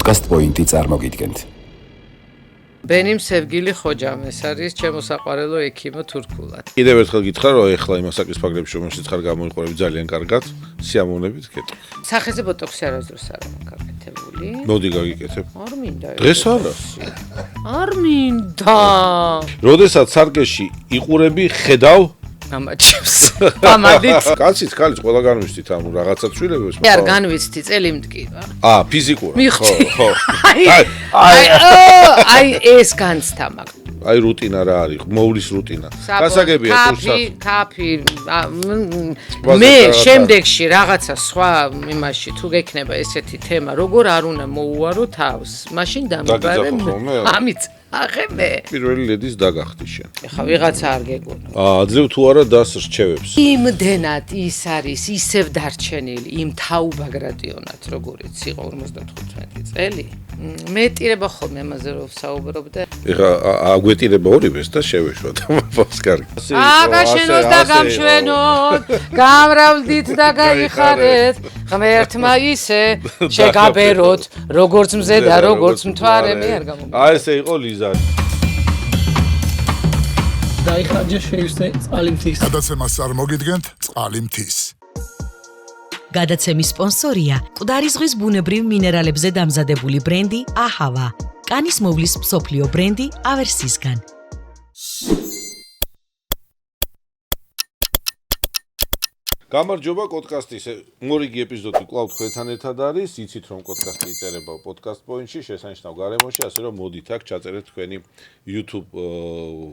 პოდკასტ პოინტი წარმოგიდგენთ. ბენიმ სევგილი ხოჯამ ეს არის ჩემო საყვარელო ექიმო თურქულად. კიდევ ერთხელ გითხრა რომ ეხლა იმ ასაკის ფაგრებში რომელშიც ხარ გამოიყურები ძალიან კარგად, სიამოვნებით გეტყვი. სახეზე ბოტოქსი არასდროს არ მოგაკეთებული. მოდი გაგიკეთებ. არ მინდა. დღეს არა. არ მინდა. როდესაც სარგეში იყურები, ხედავ ამაჩევს. ამადით. კაციც, ხალიც ყველა განვიცდით ამ რაღაცა ცვლილებებს. არ განვიცდი წელიმდკივა. ფიზიკურად. ხო. აი ეს განცდა მაგ. აი რუტინა რა არის? მოვლის რუტინა. გასაგებია კაფი მე შემდეგში რაღაცა სხვა იმაში თუ გექნება ესეთი თემა, როგორ არ უნდა მოუარო თავს. მაშინ დამიბარე. ამიც ახებე. პირველი ლედის დაგახდი შენ. ეხა ვიღაცა არ გეგონა. აძლევ თუ არა დას რჩევებს. იმდენად ის არის ისევ დარჩენილი იმ თაუბაგრადიონად, როგორიც იყო 55 წელი. მეტირება ხოლმე ამაზე რომ ვსაუბრობ და ეხა აგვეტირება ორივეს და შევეშვა და მაფას კარგი. აგაშენოს და გამშვენოთ, გამრავლდით და გაიხარეთ, ღმერთმა ისე შეგაბეროთ, როგორც მზე და როგორც მთვარე მე არ გამომიგე. ესე იყო ლიზა. დაიხარჯა შეივსე წყალი მთის. გადაცემას წარმოგიდგენთ წყალი მთის. გადაცემის სპონსორია მკვდარი ზღვის ბუნებრივ მინერალებზე დამზადებული ბრენდი აჰავა. კანის მოვლის მსოფლიო ბრენდი ავერსისგან. გამარჯობა პოდკასტის მორიგი ეპიზოდი კვლავ თქვენთან ერთად არის. იცით რომ პოდკასტი იწერება პოდკასტ პოინტში, შესანიშნავ გარემოში, ასე რომ მოდით აქ ჩაწერეთ თქვენი YouTube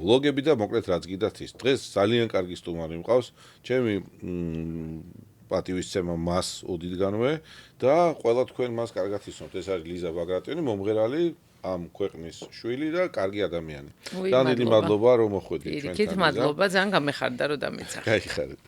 ვლოგები და მოკლედ რაც გიდათ ის. დღეს ძალიან კარგი სტუმარი მყავს, ჩემი პატივისცემა მას ოდითგანვე და ყველა თქვენ მას კარგად იცნობთ. ეს არის ლიზა ბაგრატიონი, მომღერალი, ამ ქვეყნის შვილი და კარგი ადამიანი. დიდი მადლობა რომ მოხვედით ჩვენთან. დიდი მადლობა, ძალიან გამეხარდა რომ დამეცახე. გაიხარეთ.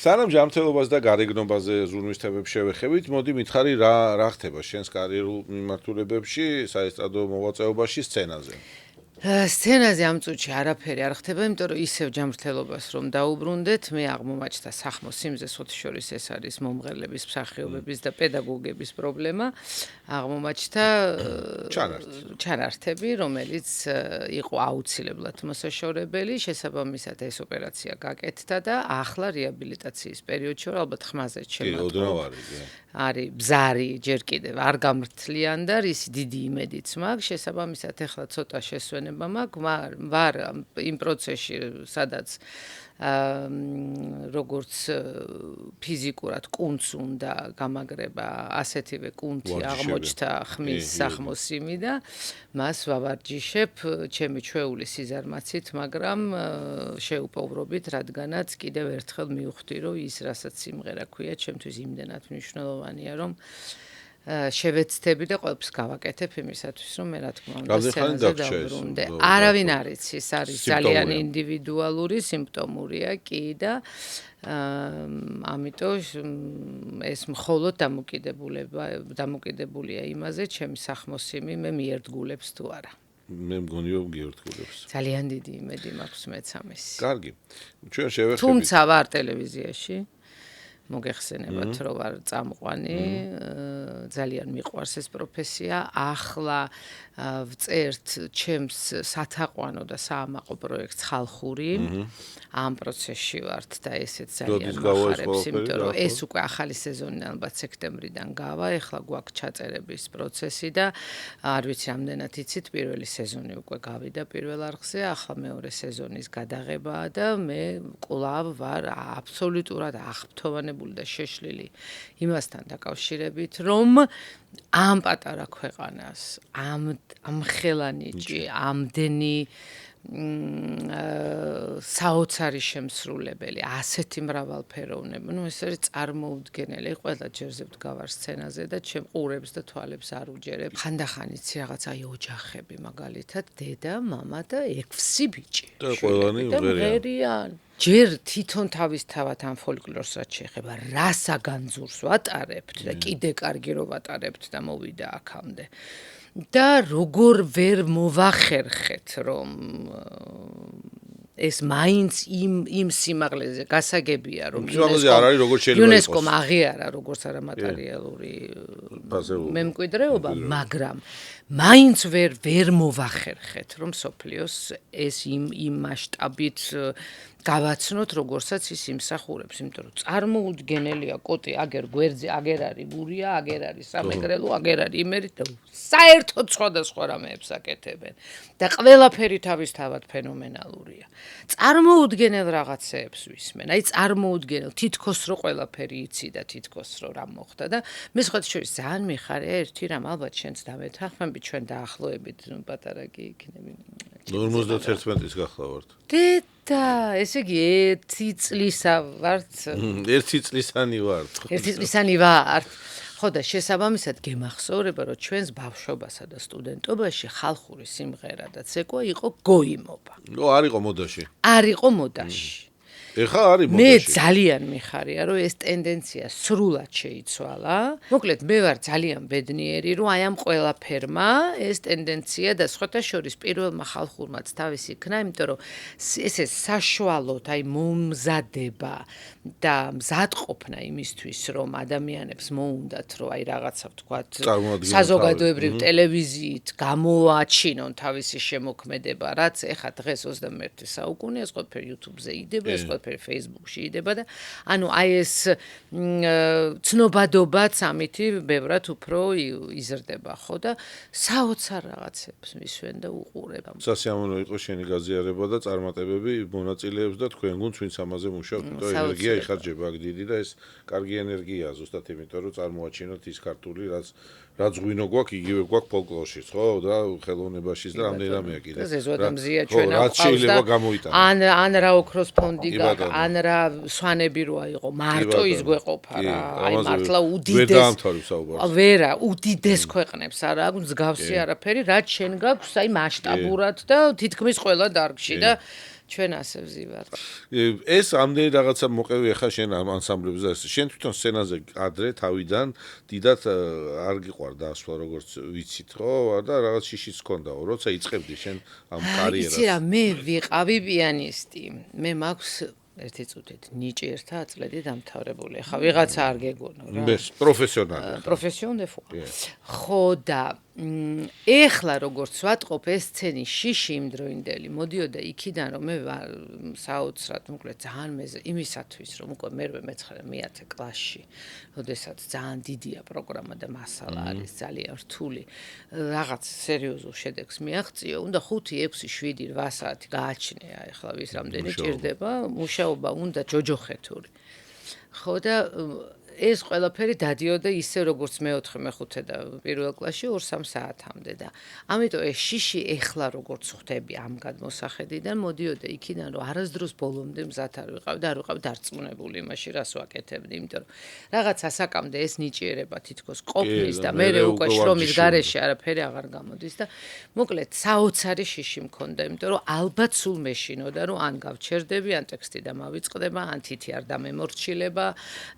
სანამ ჯანმრთელობას და გარეგნობაზე ზურმის თემებს შევეხებით, მოდი მითხარი რა ხდება შენს კარიერულ მიმართულებებში, საესტრადო მოღვაწეობაში, სცენაზე. სცენაზე ამ წუთში არაფერი არ ხდება, იმიტომ რომ ისევ ჯანმრთელობას რომ დაუბრუნდეთ, მე აღმომაჩნდა სახმოს სიმზე სოთშორის ეს არის მომღერლების, მსახიობების და პედაგოგების პრობლემა. აღმომაჩნდა ჩანართები, რომელიც იყო აუცილებლად მოსაშორებელი, შესაბამისად ეს ოპერაცია გაკეთდა და ახლა რეაბილიტაციის პერიოდში ვარ, ალბათ ხმაზეც შემოწმება. არის ბზარი ჯერ კიდევ არ გამრთლიან და ისი დიდი იმედიც მაქვს, შესაბამისად ახლა ცოტა შესვენება მაქვს, ვარ იმ პროცესში, სადაც როგორც ფიზიკურად კუნთს უნდა გამაგრება, ასეთივე კუნთი აღმოჩნდა ხმის სახმოსიმი და მას ვავარჯიშებ ჩემი ჩვეული სიზარმაცით, მაგრამ შეუპოვრობით, რადგანაც კიდევ ერთხელ მივხვდი, რომ ის რასაც სიმღერა ქვია, ჩემთვის იმდენად მნიშვნელოვანია, რომ შევეცდები და ყველაფერს გავაკეთებ იმისათვის, რომ მე რა თქმა უნდა სცენაზე დავბრუნდე. არავინ არ იცის, ეს არის ძალიან ინდივიდუალური, სიმპტომურია კი და ამიტომ ეს მხოლოდ დამოკიდებულია იმაზე, ჩემი სახმოსიმი მე მიერთგულებს თუ არა. მე მგონი რომ გიერთგულებს. ძალიან დიდი იმედი მაქვს მეც ამის. კარგი. ჩვენ შევეხებით. თუმცა ვარ ტელევიზიაში. მოგეხსენებათ რომ ვარ წამყვანი, ძალიან მიყვარს ეს პროფესია. ახლა ვწერთ ჩემს სათაყვანო და საამაყო პროექტს ხალხური. ამ პროცესში ვართ და ესეც ძალიან მახარებს, იმიტომ რომ ეს უკვე ახალი სეზონი ალბათ სექტემბრიდან გავა, ეხლა გვაქვს ჩაწერების პროცესი და არ ვიცი რამდენად იცით, პირველი სეზონი უკვე გავიდა პირველ არხზე, ახლა მეორე სეზონის გადაღებაა და მე კვლავ ვარ აბსოლუტურად აღფრთოვანებული და შეშლილი იმასთან დაკავშირებით, რომ ამ პატარა ქვეყანას, ამ ხელანიჭი, ამდენი საოცარი შემსრულებელი, ასეთი მრავალფეროვნები, ეს არის წარმოუდგენელი. ყველა ჯერზე ვდგავარ სცენაზე და ჩემ ყურებს და თვალებს არ უჯერებ. ხანდახან იცი რაღაც აი ოჯახები, მაგალითად, დედა, მამა და 6 ბიჭი. და ყველანი მღერიან. ჯერ თვითონ თავისთავად ამ ფოლკლორს რაც შეეხება, რას აგანძურს ვატარებთ და კიდე კარგი რო ვატარებთ და მოვიდა აქამდე. და როგორ ვერ მოვახერხეთ, რომ ეს მაინც იმ სიმაღლეზე გასაგებია, რომ სიმაღლეზე არ არის, როგორც შეიძლება იყოს. იუნესკომ აღიარა როგორც არამატერიალური მემკვიდრეობა, მაგრამ მაინც ვერ მოვახერხეთ, რომ სოფლიოს ეს იმ მასშტაბით გავაცნოთ, როგორცაც ის იმსახურებს, იმიტომ რომ წარმოუდგენელია კოტი, აგერ გვერდზე, აგერ არის ბურია, აგერ არის სამეგრელო, აგერ არის იმერით და საერთოდ სხვადასხვა რამეებს აკეთებენ და ყველაფერი თავისთავად ფენომენალურია. წარმოუდგენელ რაღაცეებს ვისმენ, აი წარმოუდგენელ, თითქოს რო ყველაფერი იცი და თითქოს რო რა მოხდა და მე სხვათა შორის ძალიან მიხარია ერთი რამ, ალბათ შენც დამეთანხმები, ჩვენ დაახლოებით პატარა კი იქნები. 51-ის გახლავართ. და ესე იგი 1 წლისა ვართ. 1 წლისანი ვართ. 1 წლისანი ვართ. ხო და შესაბამისად გემახსოვრება, რომ ჩვენს ბავშვობასა და სტუდენტობაში ხალხური სიმღერა და ცეკვა იყო გოიმობა. არ იყო მოდაში. არ იყო მოდაში. ეხა არის მე მოდაში. ძალიან მიხარია, რომ ეს ტენდენცია სრულად შეიცვალა. მოკლედ, მე ვარ ძალიან ბედნიერი, რომ აი ამ ყველაფერმა ეს ტენდენცია და სხვათა შორის პირველმა ხალხურმაც თავისი იქნა, იმიტომ რომ ესე საშუალოდ აი მომზადება და მზადყოფნა იმისთვის, რომ ადამიანებს მოუნდათ, რომ აი რაღაცა ვთქვათ, საზოგადოებრივ ტელევიზიით გამოაჩინონ თავისი შემოქმედება, რაც ეხა დღეს 21 საუკუნეა, ეს ყველაფერი YouTube-ზე იდება, ეს ყველაფერი Facebook-ში იდება და ანუ აი ეს ცნობადობაც ამითი ბევრად უფრო იზრდება, ხო და საოცარ რაღაცებს მისვენ და უყურებ. სასიამოვნო იყო შენი გაზიარება და წარმატებები მონაწილეებს და თქვენ გუნდს ვინც ამაზე მუშაობთ, იმიტომ ენერგია იხარჯება აქ დიდი და ეს კარგი ენერგიაა ზუსტად იმიტომ რომ წარმოაჩინოთ ის ქართული რაც ღვინო გვაქვს, იგივე გვაქვს ფოლკლორშიც, ხო და ხელოვნებაშიც და რამდენი რამეა კიდე. ეს ზედამზია ჩვენ აქვს შეიძლება გამოიტანო. ან რა ოქროს ფონდი გაქვს, ან რა სვანები როა იყო, მარტო ის გვეყოფა რა. აი მართლა ვერა, უდიდეს ქვეყნებს არა აქვს მსგავსი არაფერი, რაც შენ გაქვს, აი მასშტაბურად და თითქმის ყველა დარგში და ჩვენ ასე ვზივართ. ეს ამდენი რაღაცა მოყევი ახლა შენ ამ ანსამბლებზე ეს. შენ თვითონ სცენაზე ადრე თავიდან დიდად არ გიყვარდა ასვლა როგორც ვიცით, ხო? და რაღაც შიშიც ჰქონდაო, როცა იწყებდი შენ ამ კარიერას. იცი რა, მე ვიყავი პიანისტი. მე მაქვს ერთი წუთით ნიჭი ერთა აწლედი დამთავრებული. ახლა ვიღაცა არ გეგონო რა. მე პროფესიონალი. პროფესიონალი ხო. ხო და ეხლა როგორც ვატყობ ეს სცენის შიში იმდროინდელი მოდიოდა იქიდან რომ მე ვარ საოცრად მოკლედ ძალიან მეზე იმისათვის რომ უკვე მერვე მე-9 მე-10 კლასში როდესაც ძალიან დიდია პროგრამა და მასალა არის ძალიან რთული რაღაც სერიოზულ შედეგს მიაღწიო უნდა 5 6 7 8 საათი გააჩნია ეხლა ვის რამდენი ჭირდება მუშაობა უნდა ჯოჯოხეთური ხო და ეს ყველაფერი დადიოდა ისე როგორც მე-4 მე-5 და პირველ კლასში 2-3 საათამდე და ამიტომ ეს შიში ეხლა როგორც ხვდები ამ გადმოსახედიდან მოდიოდა იქიდან რომ არასდროს ბოლომდე მზად არ ვიყავ და არ ვიყავ დარწმუნებული იმაში რას ვაკეთებდი იმიტომ რომ რაღაც ასაკამდე ეს ნიჭიერება თითქოს ყოფნის და მე უკვე შრომის გარეშე არაფერი აღარ გამოდის და მოკლედ საოცარი შიში მქონდა იმიტომ რომ ალბათ სულ მეშინოდა რომ ან გავჩერდები ან ტექსტი და მავიწყდება ან თითი არ დამემორჩილება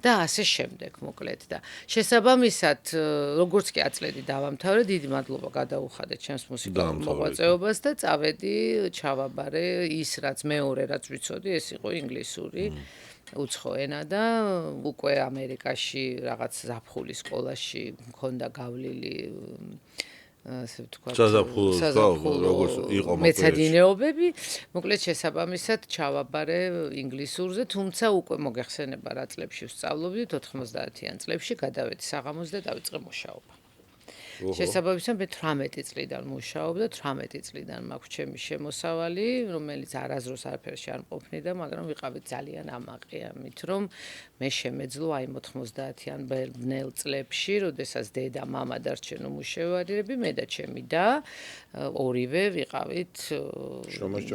და ასე შემდეგ მოკლედ და შესაბამისად როგორც კი აწლედი დავამთავრე დიდი მადლობა გადაუხადე ჩემს მუსიკალურ მოღვაწეობას და წავედი ჩავაბარე ის რაც მეორე რაც ვიცოდი ეს იყო ინგლისური უცხო ენა და უკვე ამერიკაში რაღაც ზაფხულის სკოლაში მქონდა გავლილი ასე ვთქვათ საზაფხულო როგორც იყო მეცადინეობები მოკლედ შესაბამისად ჩავაბარე ინგლისურზე თუმცა უკვე მოგეხსენება რა წლებში ვსწავლობდით 90-იან წლებში გადავედი საღამოს და დავიწყე მუშაობა შესაბამისად მე 18 წლიდან მუშაობ და 18 წლიდან მაქვს ჩემი შემოსავალი რომელიც არასდროს არაფერში არ მყოფნიდა მაგრამ ვიყავით ძალიან ამაყი ამით რომ მე შემეძლო აი 90-იან ბნელ წლებში როდესაც დედა მამა დარჩენო მუშევარები მე და ჩემი და ორივე ვიყავით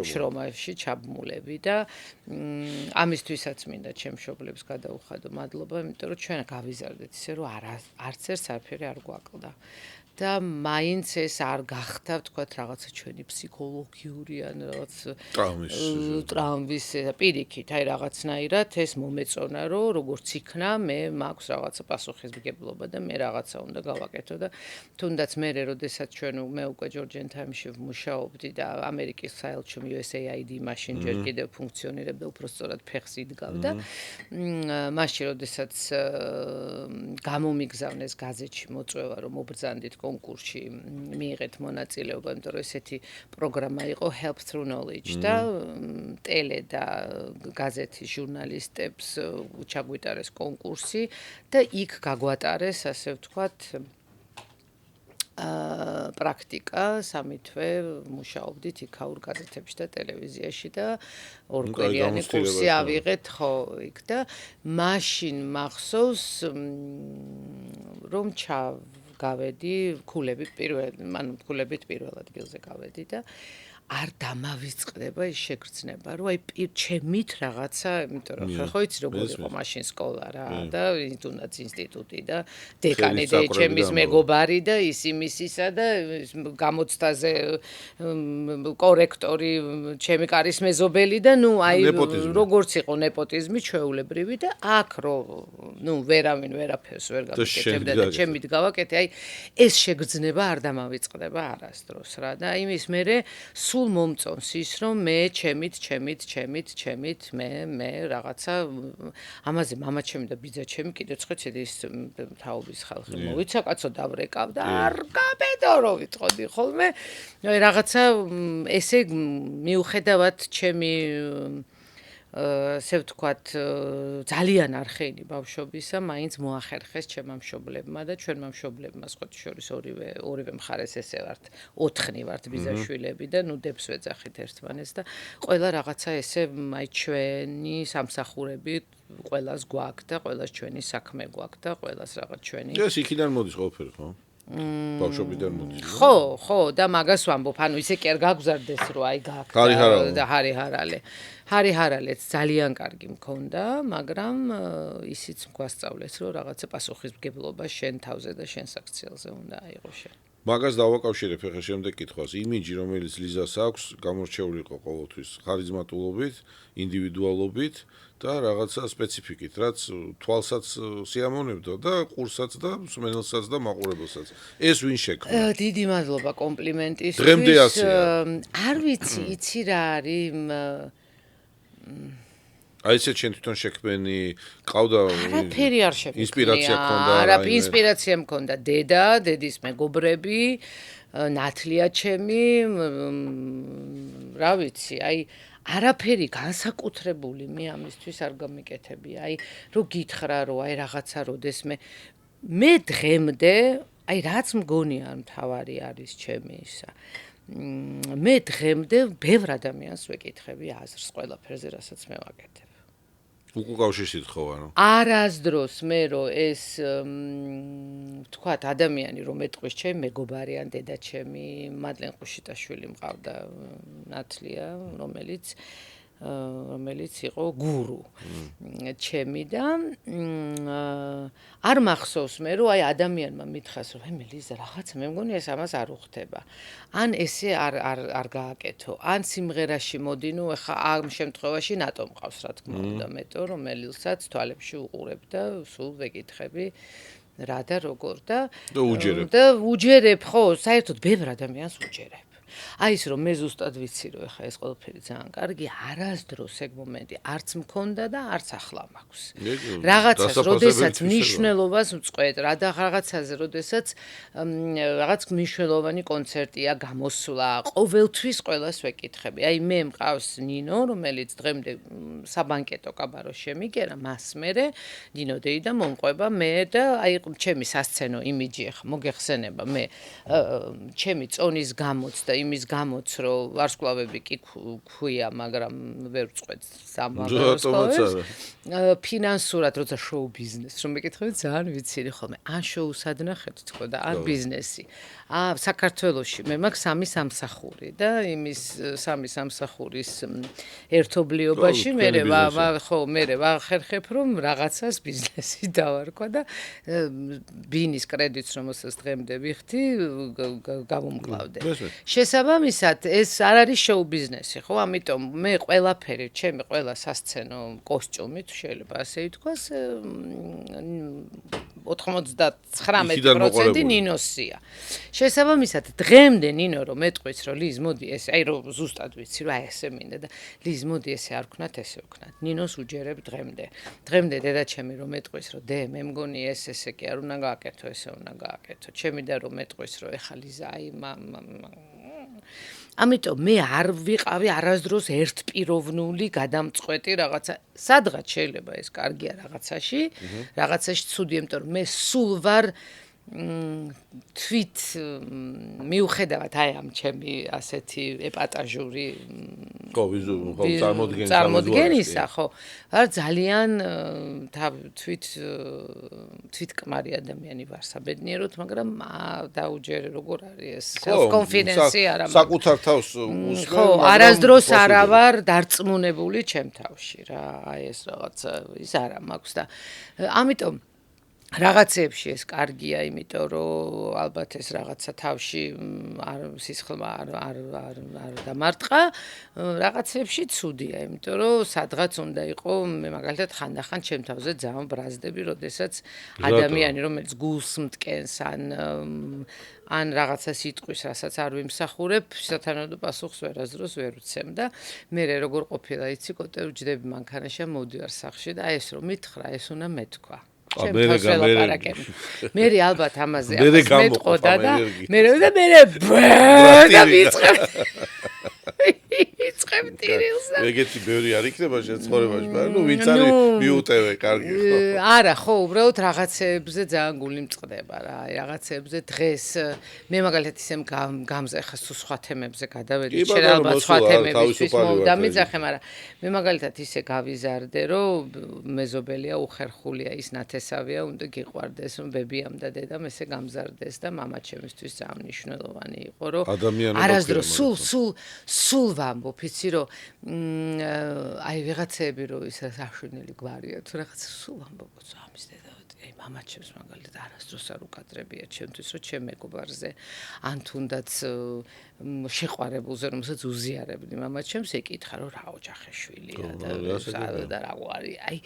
შრომაში ჩაბმულები და ამისთვისაც მინდა ჩემ მშობლებს გადაუხადო მადლობა იმიტომ რომ ჩვენ გავიზარდეთ ისე რომ არც ერთ არაფერი არ გვაკლდა და მაინც ეს არ გახდა ვთქვათ რაღაცა ჩვენი ფსიქოლოგიური ან რაღაც ტრამვის პირიქით, აი რაღაცნაირად ეს მომეწონა, რომ როგორც იქნა, მე მაქვს რაღაცა პასუხისმგებლობა და მე რაღაცა უნდა გავაკეთო და თუნდაც მე როდესაც ჩვენ მე უკვე Georgian Times-ში ვმუშაობდი და ამერიკის საელჩომ USAID მაშინ ჯერ კიდევ ფუნქციონირებდა, უпростоრად ფეხს იდგავდა. მაშინ როდესაც გამომიგზავნეს გაზეთში მოწვევა, რომ მობრძანდით კონკურსში, მიიღეთ მონაწილეობა, იმიტომ რომ ესეთი პროგრამა იყო Help Through Knowledge და ტელე და გაზეთის ჟურნალისტებს ჩაგვიტარეს კონკურსი და იქ გაგვატარეს, ასე ვთქვათ, პრაქტიკა, 3 თვე მუშაობდით იქაურ გაზეთებში და ტელევიზიაში და ორკვირიანი კურსი ავიღეთ, ხო, იქ და მაშინ მახსოვს, რომ გავედი ქულებით პირველ ადგილზე გავედი და არ დამავიწყდება ის შეგრძნება, რომ აი ჩემით რაღაცა, იმიტომ რომ ხო იცი როგორ იყო მაშინ სკოლა რა და თუნდაც ინსტიტუტი და დეკანი და ჩემის მეგობარი და ის იმისისა და გამოცდაზე კორექტორი, ჩემი კარის მეზობელი და ნუ აი როგორც იყო ნეპოტიზმი ჩვეულებრივი და აქ რომ ვერავინ ვერაფერს ვერ გავაკეთებდა და ჩემით გავაკეთე, აი ეს შეგრძნება არ დამავიწყდება არასდროს რა და იმის მერე სულ მომწონს ის რომ მე ჩემით მე რაღაცა ამაზე მამაჩემი და ბიძაჩემი კიდევ ცხეცი ის თაობის ხალხი მოვიცა კაცო დავრეკავ და არ გაბედო ვიტყოდი ხოლმე რაღაცა ესე მიუხედავად ჩემი ასე ვთქვათ ძალიან არხეინი ბავშვობისა მაინც მოახერხეს ჩემმა მშობლებმა და ჩვენმა მშობლებმა სხვათა შორის ორივე მხარეს ესე ვართ 4 ვართ ბიძაშვილები და ნუ დებს ვეძახით ერთმანეთს და ყველა რაღაცა ესე აი ჩვენი სამსახურები ყველას გვაქვს და ყველას ჩვენი საქმე გვაქვს და ყველას რაღაც ჩვენი ეს იქიდან მოდის ყველაფერი ხო ბავშვობიდან მოდის ხო და მაგას ვამბობ ანუ ისე კი არ გაგზარდეს რომ აი გაქვს და ჰარი-ჰარალეც ძალიან კარგი მქონდა მაგრამ ისიც გვასწავლეს რომ რაღაცა პასუხისმგებლობა შენ თავზე და შენ საქციელზე უნდა აიღო შენ მაგას დავაკავშირებ ახლა შემდეგ კითხვას იმიჯი რომელიც ლიზას აქვს გამორჩეული იყო ყოველთვის ხარიზმატულობით ინდივიდუალობით და რაღაცა სპეციფიკით რაც თვალსაც სიამოვნებდა და ყურსაც და მსმენელსაც და მაყურებელსაც ეს ვინ შექმნა დიდი მადლობა კომპლიმენტისთვის დღემდე ასეა არ ვიცი იცი რა არის აი ესე ჩვენ თვითონ შექმენი ყავდა არაფერი არ შექმნია ინსპირაცია ჰქონდა ინსპირაცია მქონდა დედის მეგობრები ნათლია ჩემი რა ვიცი აი არაფერი განსაკუთრებული მე ამისთვის არ გამიკეთები აი რო გითხრა რომ აი რაღაცა როდესმე მე დღემდე აი რაც მგონია მთავარი არის ჩემი ისა მე დღემდე ბევრ ადამიანს ვეკითხები აზრს ყველაფერზე რასაც მე ვაკეთებ უკავშირშით ხო არა არასდროს მე რომ ეს ვთქვათ ადამიანი რომ ეტყვის ჩემი მეგობარი ან დედა ჩემი მადლენ ყუშიტაშვილი მყავდა ნათლია რომელიც იყო გურუ ჩემი და არ მახსოვს მე რომ აი ადამიანმა მითხრას რომ ლიზა რაღაცა მე მგონია ეს ამას არ უხდება ან ესე არ გააკეთო ან სიმღერაში მოდი ნუ ეხა ამ შემთხვევაში ნატო მყავს რა თქმა უნდა მეტო რომელსაც თვალებში უყურებ და სულ ვეკითხები რა და როგორ და უჯერებ ხო საერთოდ ბევრ ადამიანს უჯერებ აი ის რომ მე ზუსტად ვიცი რომ ეხა ეს ყველაფერი ძალიან კარგი არასდროს ეგ მომენტი არც მქონდა და არც ახლა მაქვს რაღაცას როდესაც მნიშვნელობას მწყვეტ რაღაცაზე როდესაც რაღაც მნიშვნელოვანი კონცერტია გამოსვლა ყოველთვის ყველას ვეკითხები აი მე მყავს ნინო რომელიც დღემდე საბანკეტო კაბაროს შემიგერა მას მერე ნინო დეიდა მომყვება მე და აი ჩემი სასცენო იმიჯი ეხა მოგეხსენება მე ჩემი წონის გამოცდა იმის გამოც რომ ვარსკვლავები კი ქვია, მაგრამ ვერ ვწყვეთ სამავარსკვლავებს. ფინანსურად როცა შოუ ბიზნეს რომ მეკითხებით ძალიან ვიცირი ხოლმე. ან შოუს ადნახეთ თქო და ან ბიზნესი. საქართველოში მე მაქვს 3 სამსახური და იმის 3 სამსახურის ერთობლიობაში მე ვახერხებ რომ რაღაცას ბიზნესი დავარქვა და ბინის კრედიტს რომელსაც დღემდე ვიხდი გავუმკლავდე. შესაბამისად ეს არ არის შოუ ბიზნესი, ხო? ამიტომ მე ყველაფერი, ჩემი ყველა სასცენო კოსტიუმი თუ შეიძლება ასე ითქვას 99% ნინოსია. შესაბამისად დღემდე ნინო რომ მეტყვის რომ ლიz მოდი ესე აი რომ ზუსტად ვიცი რომ აი ესე მინდა და ლიz მოდი ესე არ ვქნათ ესე ვქნათ. ნინოს უჯერებ დღემდე. დღემდე დედაჩემი რომ მეტყვის რომ დე მე მგონი ესე კი არ უნდა გააკეთო ესე უნდა გააკეთო. ჩემი და რომ მეტყვის რომ ეხა ლიზა აი ამიტომ მე არ ვიყავი არასდროს ერთპიროვნული გადამწყვეტი რაღაცა. სადღაც შეიძლება ეს კარგია რაღაცაში, რაღაცაში ცუდია, იმიტომ რომ მე სულ ვარ თვით მიუხედავად აი ამ ჩემი ასეთი ეპატაჟური წარმოდგენისა, ხო, ვარ ძალიან თვითკმარი ადამიანი ვარ საბედნიეროდ, მაგრამ დაუჯერე როგორ არის ეს self-confidence არა საკუთარ თავს უსმენ, ხო, არასდროს არა ვარ დარწმუნებული ჩემ თავში რა, აი ეს რაღაცა ის არა მაქვს და ამიტომ რაღაცებში ეს კარგია, იმიტომ რომ ალბათ ეს რაღაცა თავში სისხლმა არ დამარტყა, რაღაცებში ცუდია, იმიტომ რომ სადღაც უნდა იყო, მე მაგალითად ხანდახან ჩემ თავზე ძალიან ბრაზდები, როდესაც ადამიანი რომელიც გულს მტკენს ან რაღაცა სიტყვის, რასაც არ ვიმსახურებ, სათანადო პასუხს ვერასდროს ვერ ვცემ და მე როგორ ყოფილა იცი, კოტე ვჯდები მანქანაში მოვდივარ სახლში და ეს რომ მითხრა, ეს უნდა მეთქვა. მე ალბათ ამაზე მეტყოდა და მე და ვიწყებ ტირილს. ეგეთი ბევრი არ იქნება შეცხოვრებაში, მაგრამ ნუ ვინც არის მიუტევე, კარგი ხო? არა, ხო, უბრალოდ რაღაცეებზე ძალიან გული მწყდება რა. აი რაღაცეებზე დღეს მე მაგალითად ისე გამზე ხა სხვა თემებზე გადავედი, შეიძლება ალბათ სხვა თემებისთვის მოვდამიძახე, მაგრამ მე მაგალითად ისე გავიზარდე, რომ მეზობელია, უხერხულია, ის ნათესავია, უნდა გიყვარდეს, რომ ბებიამ და დედამ ესე გამზარდეს და მამაჩემისთვის ძალიან მნიშვნელოვანი იყო, რომ არასდროს სულ ვამბობ, იცი რომ აი ვიღაცები რომ ის საშვენელი გვარია თუ რაღაცა სულ ვამბობ ამის დედა აი მამაჩემს მაგალითად არასდროს არ უკადრებია ჩემთვის რომ ჩემ მეგობარზე ან თუნდაც შეყვარებულზე რომელსაც უზიარებდი მამაჩემს ეკითხა რომ რა ოჯახეშვილია და რა გვარი აი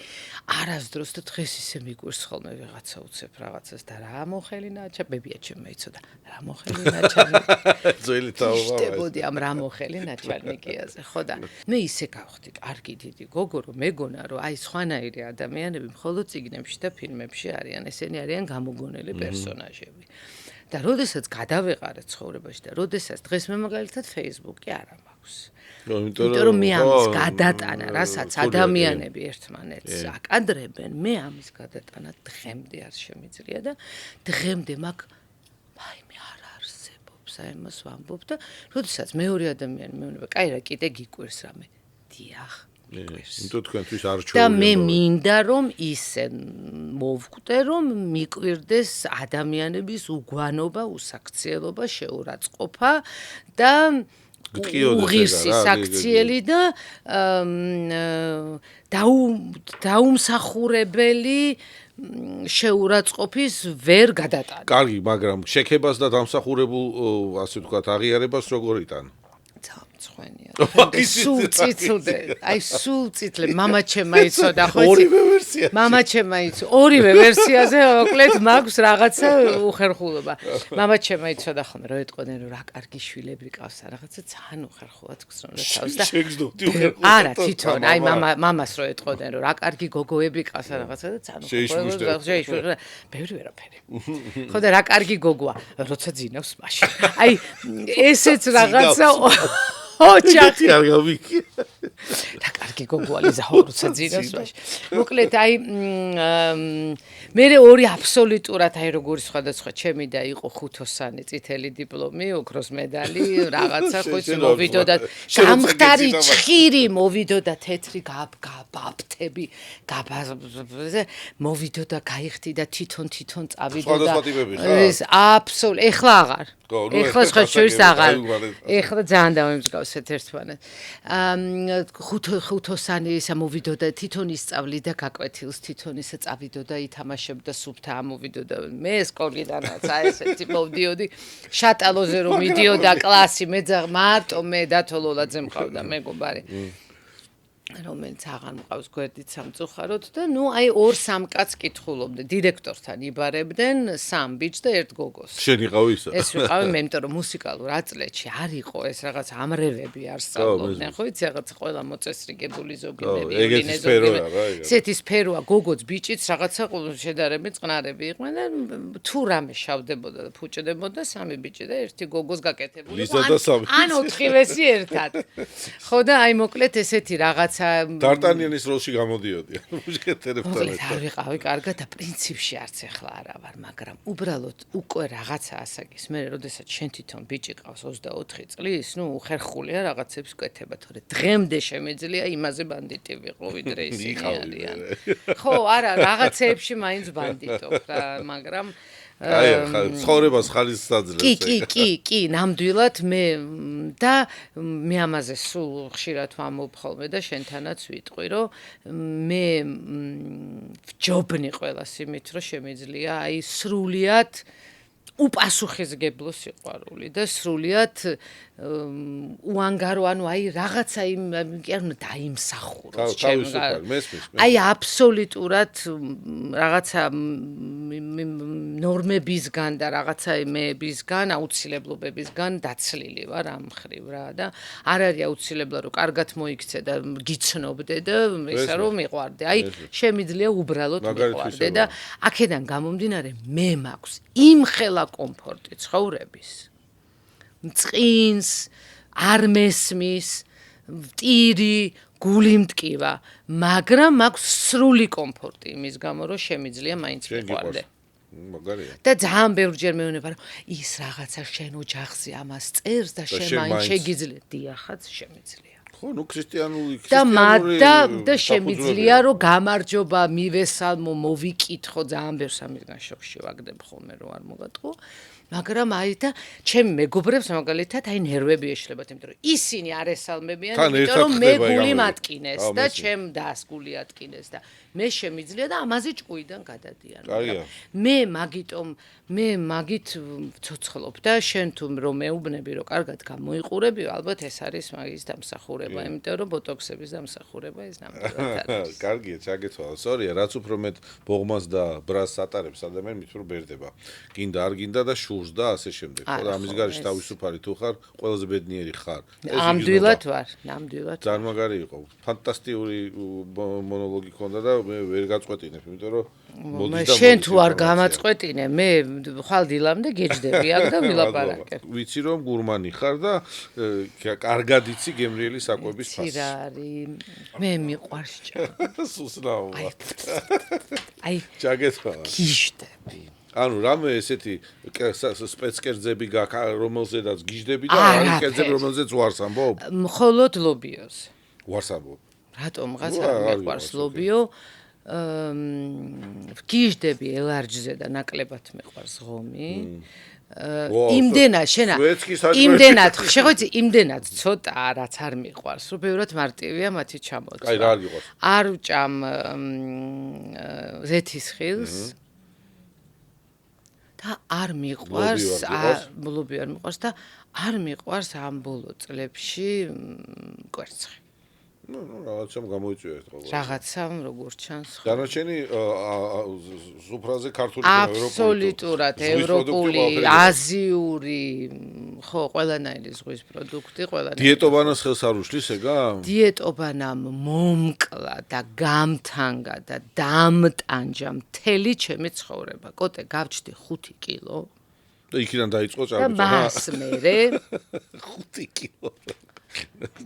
არასდროს და დღეს ისე მიგვირს ხოლმე ვიღაცა უცებ რაღაცას და რა მოხელინა ბებია ჩემმა იცოდა რა მოხელინა ძველი თაობა შდებოდი ამ რა მოხელინა ჩარნიკიაზე ხო და მე ისე გავხდი კარგი დიდი გოგო რომ მეგონა რომ აი სხვანაირი ადამიანები მხოლოდ წიგნებში და ფილმებში არიან ესენი არიან გამოგონილი პერსონაჟები და როდესაც გადავეყარე ცხოვრებაში და როდესაც დღეს მე მაგალითად Facebook-ი არ მაქვს. იმიტომ რომ მე ამის გადატანა, რასაც ადამიანები ერთმანეთს აკადრებენ, მე ამის გადატანა დღემდე არ შემიძლია და დღემდე მაგ აი მე არ არსებობს, აი მას ვამბობ და როდესაც მეორე ადამიანი მეუბნება, კაი რა, კიდე გიკვირს რამე. დიახ. იმიტომ თქვენთვის არჩეული და მე მინდა რომ ისე მოვკვდე რომ მიკვირდეს ადამიანების უგვანობა, უსაქციელობა, შეურაცხყოფა და უღირსი საქციელი და დაუმსახურებელი შეურაცხყოფის ვერ გადატანა. კარგი, მაგრამ შექებას და დამსახურებულ ასე ვთქვათ აღიარებას როგორ იტან? ხვენია. სულ წიწლდე, აი სულ წიწლე, მამაჩემმა იცოდა, ხო იცი? ორივე ვერსია. მამაჩემმა იცოდა, ორივე ვერსიაზე მოკლედ მაქვს რაღაცა უხერხულობა. მამაჩემმა იცოდა ხოლმე, რომ ეტყოდნენ, რომ რა კარგი შვილები ყავს, რაღაცა ძალიან უხერხულად გწონდა თავს და შეგძნობდი უხერხულად. არა, თვითონ, აი მამას რო ეტყოდნენ, რომ რა კარგი გოგოები ყავს, რაღაცა და ძალიან უხერხულად. შეიშუშდა. ბევრი ვერაფერი. ხო და რა კარგი გოგოა, როცა ძინავს მაშინ. აი ესეც რაღაცა ოჯახი არ გავიქი. რა კარგი კარგი გოგოალი ზაურუცა ძიროსვაში. მოკლედ აი მე ორი აბსოლუტურად აი როგორი სხვადასხვა ჩემი და იყო ხუთოსანი წითელი დიპლომი, ოქროს მედალი, რაღაცა ხო იცი მოვიდოდა გამხდარი ჭხირი მოვიდოდა თეთრი გაბაბთები მოვიდოდა გაიხდი და თვითონ წავიდოდა ეს აბსოლუტ ეხლა აღარ ეხლა სხვა შორის აღარ ეხლა ძალიან დავემსგავსეთ ერთმანეთს ხუთოსანი ისა მოვიდოდა თვითონ ისწავლიდა გაკვეთილს თვითონ ისა წავიდოდა ითამაშებდა სუფთა ამოვიდოდა მე სკოლიდანაც აი ესეთი მოვდიოდი შატალოზე რომ მიდიოდა კლასი მე მარტო მე დათოლოლაძე მყავდა მეგობარი რომელიც აღარ მყავს გვერდით სამწუხაროდ და ნუ აი 2-3 კაცს კითხულობდნენ დირექტორთან იბარებდნენ 3 ბიჭს და 1 გოგოს შენ იყავი ისა ეს ვიყავი მე იმიტომ რომ მუსიკალურ აწლეთში არ იყო ეს რაღაც ამრევები არ სწავლობდნენ ხო იცი რაღაც ყველა მოწესრიგებული ზოგი მე ვიოლინე ზოგი ესეთი სფეროა გოგოც ბიჭიც რაღაცა შედარებით წყნარები იყვნენ და თუ რამე შავდებოდა და ფუჭდებოდა 3 ბიჭი და 1 გოგოს გაკეთებული ან 4-ვესი ერთად ხო და აი მოკლედ ესეთი რაღაცა დარტანიანის როლში გამოდიოდი მუშკეტერებთან მოკლედ არ ვიყავი კარგად და პრინციპში არც ეხლა არა ვარ მაგრამ უბრალოდ უკვე რაღაცა ასაკის მე როდესაც შენ თვითონ ბიჭი ყავს 24 წლის ნუ ხერხულია რაღაცებს კეთება თორე დღემდე შემეძლია იმაზე ბანდიტი ვიყო ვიდრე ისინი არიან ხო არა რაღაცეებში მაინც ბანდიტობ რა მაგრამ აი ცხოვრებას ხალისს აძლევს კი ნამდვილად მე და მე ამაზე სულ ხშირად ვამბობ ხოლმე და შენთანაც ვიტყვი რომ მე ვჯობნი ყველას იმით რომ შემიძლია აი სრულიად უპასუხისგებლო სიყვარული და სრულიად უანგარო ანუ აი რაღაცა იმ ანუ დაიმსახუროს ჩემგან აი აბსოლუტურად რაღაცა ნორმებისგან და რაღაცა იმებისგან აუცილებლობებისგან დაცლილი ვარ ამ ხრივ რა და არ არის აუცილებლად რომ კარგად მოიქცე და გიცნობდე და ესა რომ მიყვარდე აი შემიძლია უბრალოდ მიყვარდე და აქედან გამომდინარე მე მაქვს იმხელა კომფორტი ცხოვრების მწყინს არ მესმის ტირი გული მტკივა მაგრამ მაქვს სრული კომფორტი იმის გამო რომ შემიძლია მაინც მიყვარდე მაგარია და ძალიან ბევრჯერ მეუბნება რომ ის რაღაცა შენ ოჯახზე ამას წერს და შენ მაინც შეგიძლია დიახაც შემიძლია ხო ნუ ქრისტიანული და შემიძლია რომ გამარჯობა მივესალმო მოვიკითხო ძალიან ბევრს ამისგან შოქში ვაგდებ ხოლმე რომ არ მოგატყო მაგრამ აი და ჩემი მეგობრებს მაგალითად აი ნერვები ეშლებათ იმიტომ რომ ისინი არ ესალმებიან იმიტომ რომ მე გული მატკინეს და ჩემ დას გული ატკინეს და მე შემიძლია და ამაზე ჭკუიდან გადადიან მე მაგით ცოცხლობ და შენ თუ რომ მეუბნები რომ კარგად გამოიყურები ალბათ ეს არის მაგის დამსახურება იმიტომ რომ ბოტოქსების დამსახურება ეს ნამდვილად არის კარგია ჩაგეცვალა სორია რაც უფრო მეტ ბოღმას და ბრას ატარებს ადამიანი მით უფრო ბერდება გინდა არ გინდა და შურს და ასე შემდეგ ხო ამის გარეშე თავისუფალი თუ ხარ ყველაზე ბედნიერი ხარ ნამდვილად ვარ ნამდვილად ძალიან მაგარი იყო ფანტასტიკური მონოლოგი ქონდა და მე ვერ გაწყვეტინებ იმიტომ რომ შენ თუ არ გამაწყვეტინე მე ხვალ დილამდე გეჯდები აქ და ვილაპარაკებ ვიცი რომ გურმანი ხარ და კარგად იცი გემრიელი საკვების ფასს იცი რა არის მე მიყვარს სუსნაობა აი ჩაგეცვალა გიჟდები ანუ რამე ესეთი სპეცკერძები გაქვს რომელზედაც გიჟდები და არის კერძები რომელზეც უარს ამბობ მხოლოდ ლობიოზე უარს ამბობ რატომღაც არ მიყვარს ლობიო გიჟდები ელარჯზე და ნაკლებად მიყვარს ღომი იმდენად იმდენად შეგვიძლია იმდენად ცოტა რაც არ მიყვარს რომ ბევრად მარტივია მათი ჩამოცვა აი რა არ გიყვარს არ ვჭამ ზეთის ხილს და არ მიყვარს ლობი არ მიყვარს და არ მიყვარს ამ ბოლო წლებში კვერცხი ნუ რაღაცამ გამოიწვია ეს ყოველთვის რაღაცამ როგორ ჩანს დანარჩენი სუფრაზე ქართული აბსოლუტურად ევროპული აზიური ხო ყველანაირი ზღვის პროდუქტი ყველანაირი დიეტობანას ხელს არ უშლის ეგა დიეტობანამ მომკლა და გამთანგა და დამტანჯა მთელი ჩემი ცხოვრება კოტე გავჩდი 5 კილო და იქიდან დაიწყო წავიდა და მას მერე 5 კილო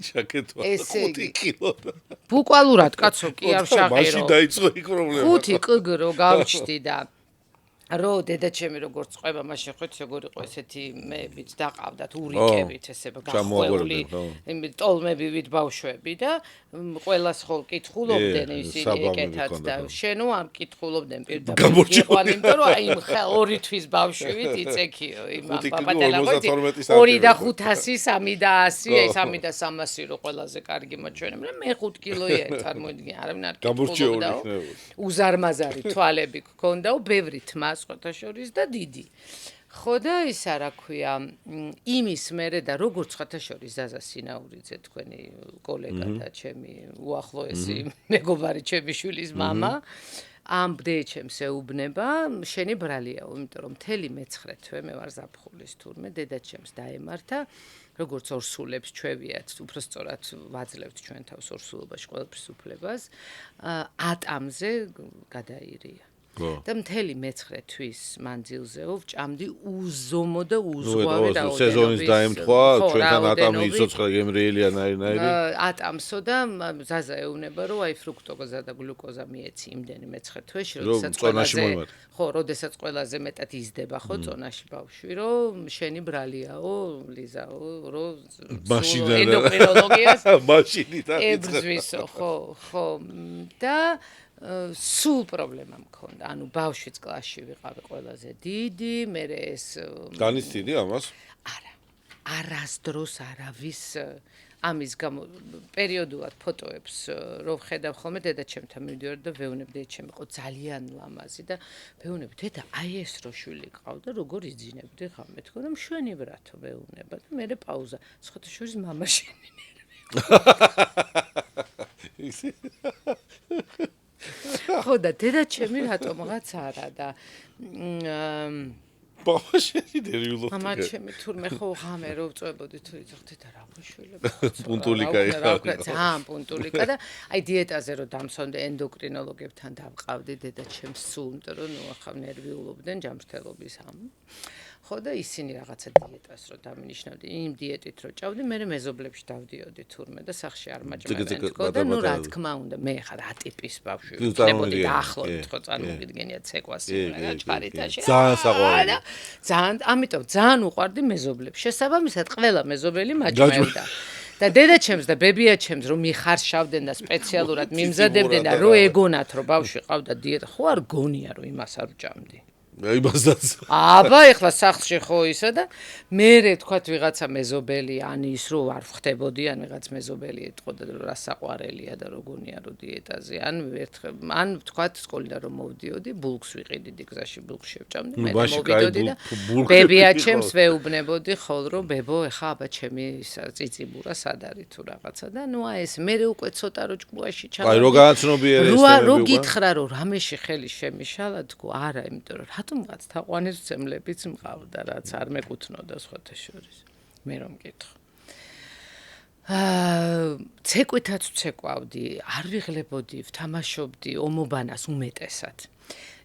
ჯაკეტვა ესე 5 იგი. კილო. ბუკვალურად კაცო კი არ მაშინ შაყირო. დაიწყო იქ პრობლემა. 5 კგ რო გავჩდი და რო დედაჩემი როგორც ყובה მაშინ ხო როგორ იყო ესეთი მეებიც დაყავდათ ურიკებით ესე გახვეული იმ ტოლმები ვით ბავშვები და ყველას ხო კითხულობდნენ ისინი ეკეთად და შენო არ კითხულობდნენ პირდაპირ იყვან იმიტომ რომ აი იმ ორი თვის ბავშვით იცექიო იმ პაპატელა ხო 2 და 500 3 და 100 აი 3 და 300 რო ყველაზე კარგი მოჩვენე მე 5 კილოია წარმოიდგინე არავინ არ კითხულობდა უზარმაზარი თვალები გქონდაო ბევრი თმა სხვათა შორის და დიდი. ხო და ისა რა ქვია, იმის მერე და როგორც სხვათა შორის ზაზა სინაურიძე თქვენი კოლეგა და ჩემი უახლოესი მეგობარი ჩემი შვილის მამა ამ ბდეჩემს ეუბნება, შენი ბრალიაო, იმიტომ რომ მთელი მე-9 თვე მე ვარ ზაფხულის თურმე, დედაჩემს დაემართა, როგორც ორსულებს ჩვევიათ, უბრალოდ ვაძლევთ ჩვენ თავს ორსულობაში ყველაფრის უფლებას, ატამზე გადაირია. და მთელი მე-9 თვის მანძილზეო ვჭამდი უზომო და უზღვავი რაოდენობის სეზონის დაემთხვა ჩვენთან ატამი იცოცხლე გემრიელია ნაირ-ნაირი ატამსო და ზაზა ეუბნება რომ აი ფრუქტოზა და გლუკოზა მიეცი იმდენი მე-9 თვეში როდესაც ყველაზე მეტად იზრდება ხო წონაში ბავშვი რომ შენი ბრალიაო ლიზაო რომ ენდოკრინოლოგიას მაშინიდან ებრძვისო ხო და სულ პრობლემა მქონდა. ანუ ბავშვიც კლასში ვიყავი ყველაზე დიდი, მე ეს განიცდიდი ამას? არა. არასდროს არავის ამის გამო პერიოდულად ფოტოებს რო ვხედავ ხოლმე დედაჩემთან მივდივარ და ვეუბნები დედაჩემი იყო ძალიან ლამაზი და ვეუბნები დედა აი ეს რო შვილი ყავდა როგორ იძინებდი ხა მე თქო რომ შვენი ბრათო ვეუბნება და მე პაუზა სხვათა შორის მამა შენი ხო და დედაჩემი რატომღაც არა და ბავშვი დერიულობ მამა ჩემი თურმე ხო ღამე რო ვწვებოდი თუ იცოდი და რა გუშვილებ პუნტულიკა იყო ძალიან პუნტულიკა და აი დიეტაზე რო დამსვამდე ენდოკრინოლოგებთან დავყავდი დედაჩემს სულ იმიტომ რომ ნუ ახლა ნერვიულობდნენ ჯამრთელობის ამ ხო და ისინი რაღაცა დიეტას რო დამინიშნავდი იმ დიეტით რო ჭავდი მე მეზობლებში დავდიოდი თურმე და სახში არ მაჭმევენ თქო და ნუ რა თქმა უნდა მე ხა რა ტიპის ბავშვი ვქნებოდი და ახლობით ხო წარმოგიდგენია ცეკვას იმენა ჭარიტაში ძალიან საყვარელი ძალიან ამიტომ ძალიან უყვარდი მეზობლებს შესაბამისად ყველა მეზობელი მაჭმევდა და დედაჩემს და ბებიაჩემს რომ მიხარშავდნენ და სპეციალურად მიმზადებდნენ და რო ეგონათ რომ ბავშვი ყავდა დიეტა ხო არ გონია რომ იმას არ ვჭამდი იმასაც აბა ეხლა სახლში ხო ისა და მე თქვათ ვიღაცა მეზობელი ან ის რო არ ვხდებოდი ან ვიღაც მეზობელი ეთყოდა რომ რა საყვარელია და როგორია რო დიეტაზე ან ან თქვათ სკოლიდან რომ მოვდიოდი ბულკს ვიყიდიდი გზაში ბულკს შევჭამდი მე მოვიდოდი და ბებიაჩემს ვეუბნებოდი ხოლ რომ ბებო ეხა აბა ჩემი წიწიბურა სად არის თუ რაღაცა და ნუ აი ეს მე უკვე ცოტა რო ჭკუაში ჩავარდი აი რო გააცნობიერე ეს თემები რო გითხრა რომ რამეში ხელი შემიშალა თქო არა იმიტომ რომ რატომღაც თაყვანის ძემლებიც მყავდა რაც არ მეკუთვნოდა სხვათა შორის მე რომ მკითხო ცეკვითაც ვცეკვავდი არ ვიღლებოდი ვთამაშობდი ომობანას უმეტესად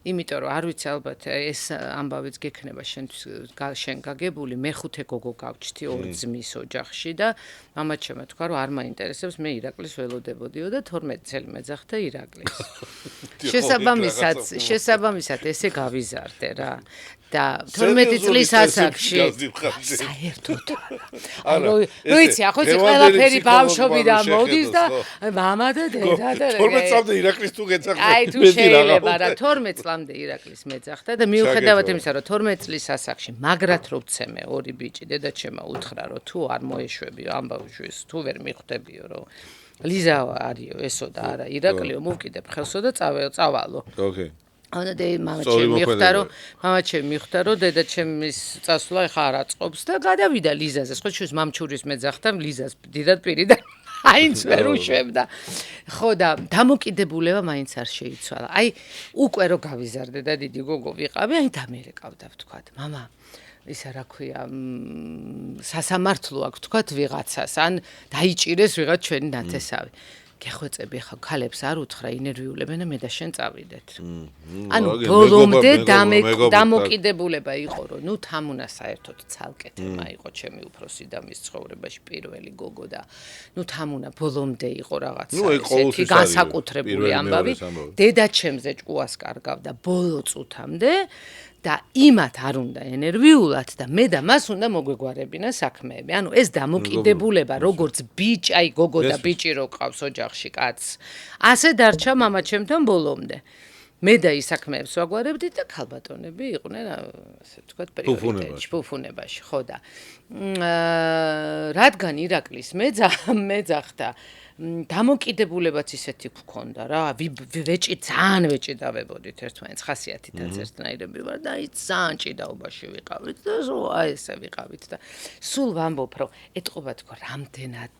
იმიტომ რომ არ ვიცი ალბათ ეს ამბავიც გექნება შენ გაგებული მე 5 გოგო გავჩთი 2 ძმის ოჯახში და მამაჩემმა თქვა რომ არ მაინტერესებს მე ირაკლის ველოდებოდიო და 12 წელი მეძახდა ირაკლის შესაბამისად ესე გავიზარდე რა და 12 წლის ასაკში საერთოდ არა რო იცი ახლა ყველაფერი ბავშვობიდან მოდის და მამა და დედა და 12 წამდე ირაკლის თუ გეძახდა აი თუ შეიძლება რა 12 წამდე ირაკლის მეძახდა და მიუხედავად იმისა რომ 12 წლის ასაკში მაგრად რო ვცემე ორი ბიჭი დედაჩემმა უთხრა რომ თუ არ მოეშვებიო ამ ბავშვის თუ ვერ მიხვდებიო რომ ლიზა არისო ესო და არა ირაკლიო მოვკიდებ ხელსო და წავალო ოკეი ანა და მამაჩემი მიხვდა რომ დედაჩემის წასვლა ეხა არ აწყობს და გადავიდა ლიზაზე სხვა შუს მამჩურის მეძახდა ლიზას დიდად პირიდან აინც ვერ უშვებდა ხო და დამოკიდებულება მაინც არ შეიცვალა აი უკვე რო გავიზარდე და დიდი გოგო ვიყავი აი დამერეკავდა ვთქვათ მამა ისა რა ქვია სასამართლო აქვს ვთქვათ ვიღაცას ან დაიჭირეს ვიღაც ჩვენი ნათესავი გეხვეწები ხა ქალებს არ უთხრა ინერვიულებენ და მე და შენ წავიდეთ. ანუ ბოლომდე დამოკიდებულება იყო რომ ნუ თამუნა საერთოდ ცალკე თემა იყო ჩემი უფროსი და მის ცხოვრებაში პირველი გოგო და ნუ თამუნა ბოლომდე იყო რაღაცა ესეთი განსაკუთრებული ამბავი. დედაჩემზე ჭკუას კარგავდა ბოლო წუთამდე და იმათ არ უნდა ენერვიულად და მე და მას უნდა მოგვეგვარებინა საქმეები. ანუ ეს დამოკიდებულება როგორც ბიჭი, აი გოგო და ბიჭი რო ყავს ოჯახში კაცს, ასე დარჩა მამაჩემთან ბოლომდე. მე და ის საქმეებს ვაგვარებდით და ქალბატონები იყვნენ ასე ვთქვათ პრიორიტეტში, ფუფუნებაში, ხო და რადგან ირაკლის მეძახდა დამოკიდებულებაც ისეთი გქონდა რა, ძალიან ვეჭიდავებოდით ერთმანეთს ხასიათითაც ერთნაირები ვარ და აი ძალიან ჭიდაობაში ვიყავით და აი ესე ვიყავით და სულ ვამბობ რომ ეტყობა თქო რამდენად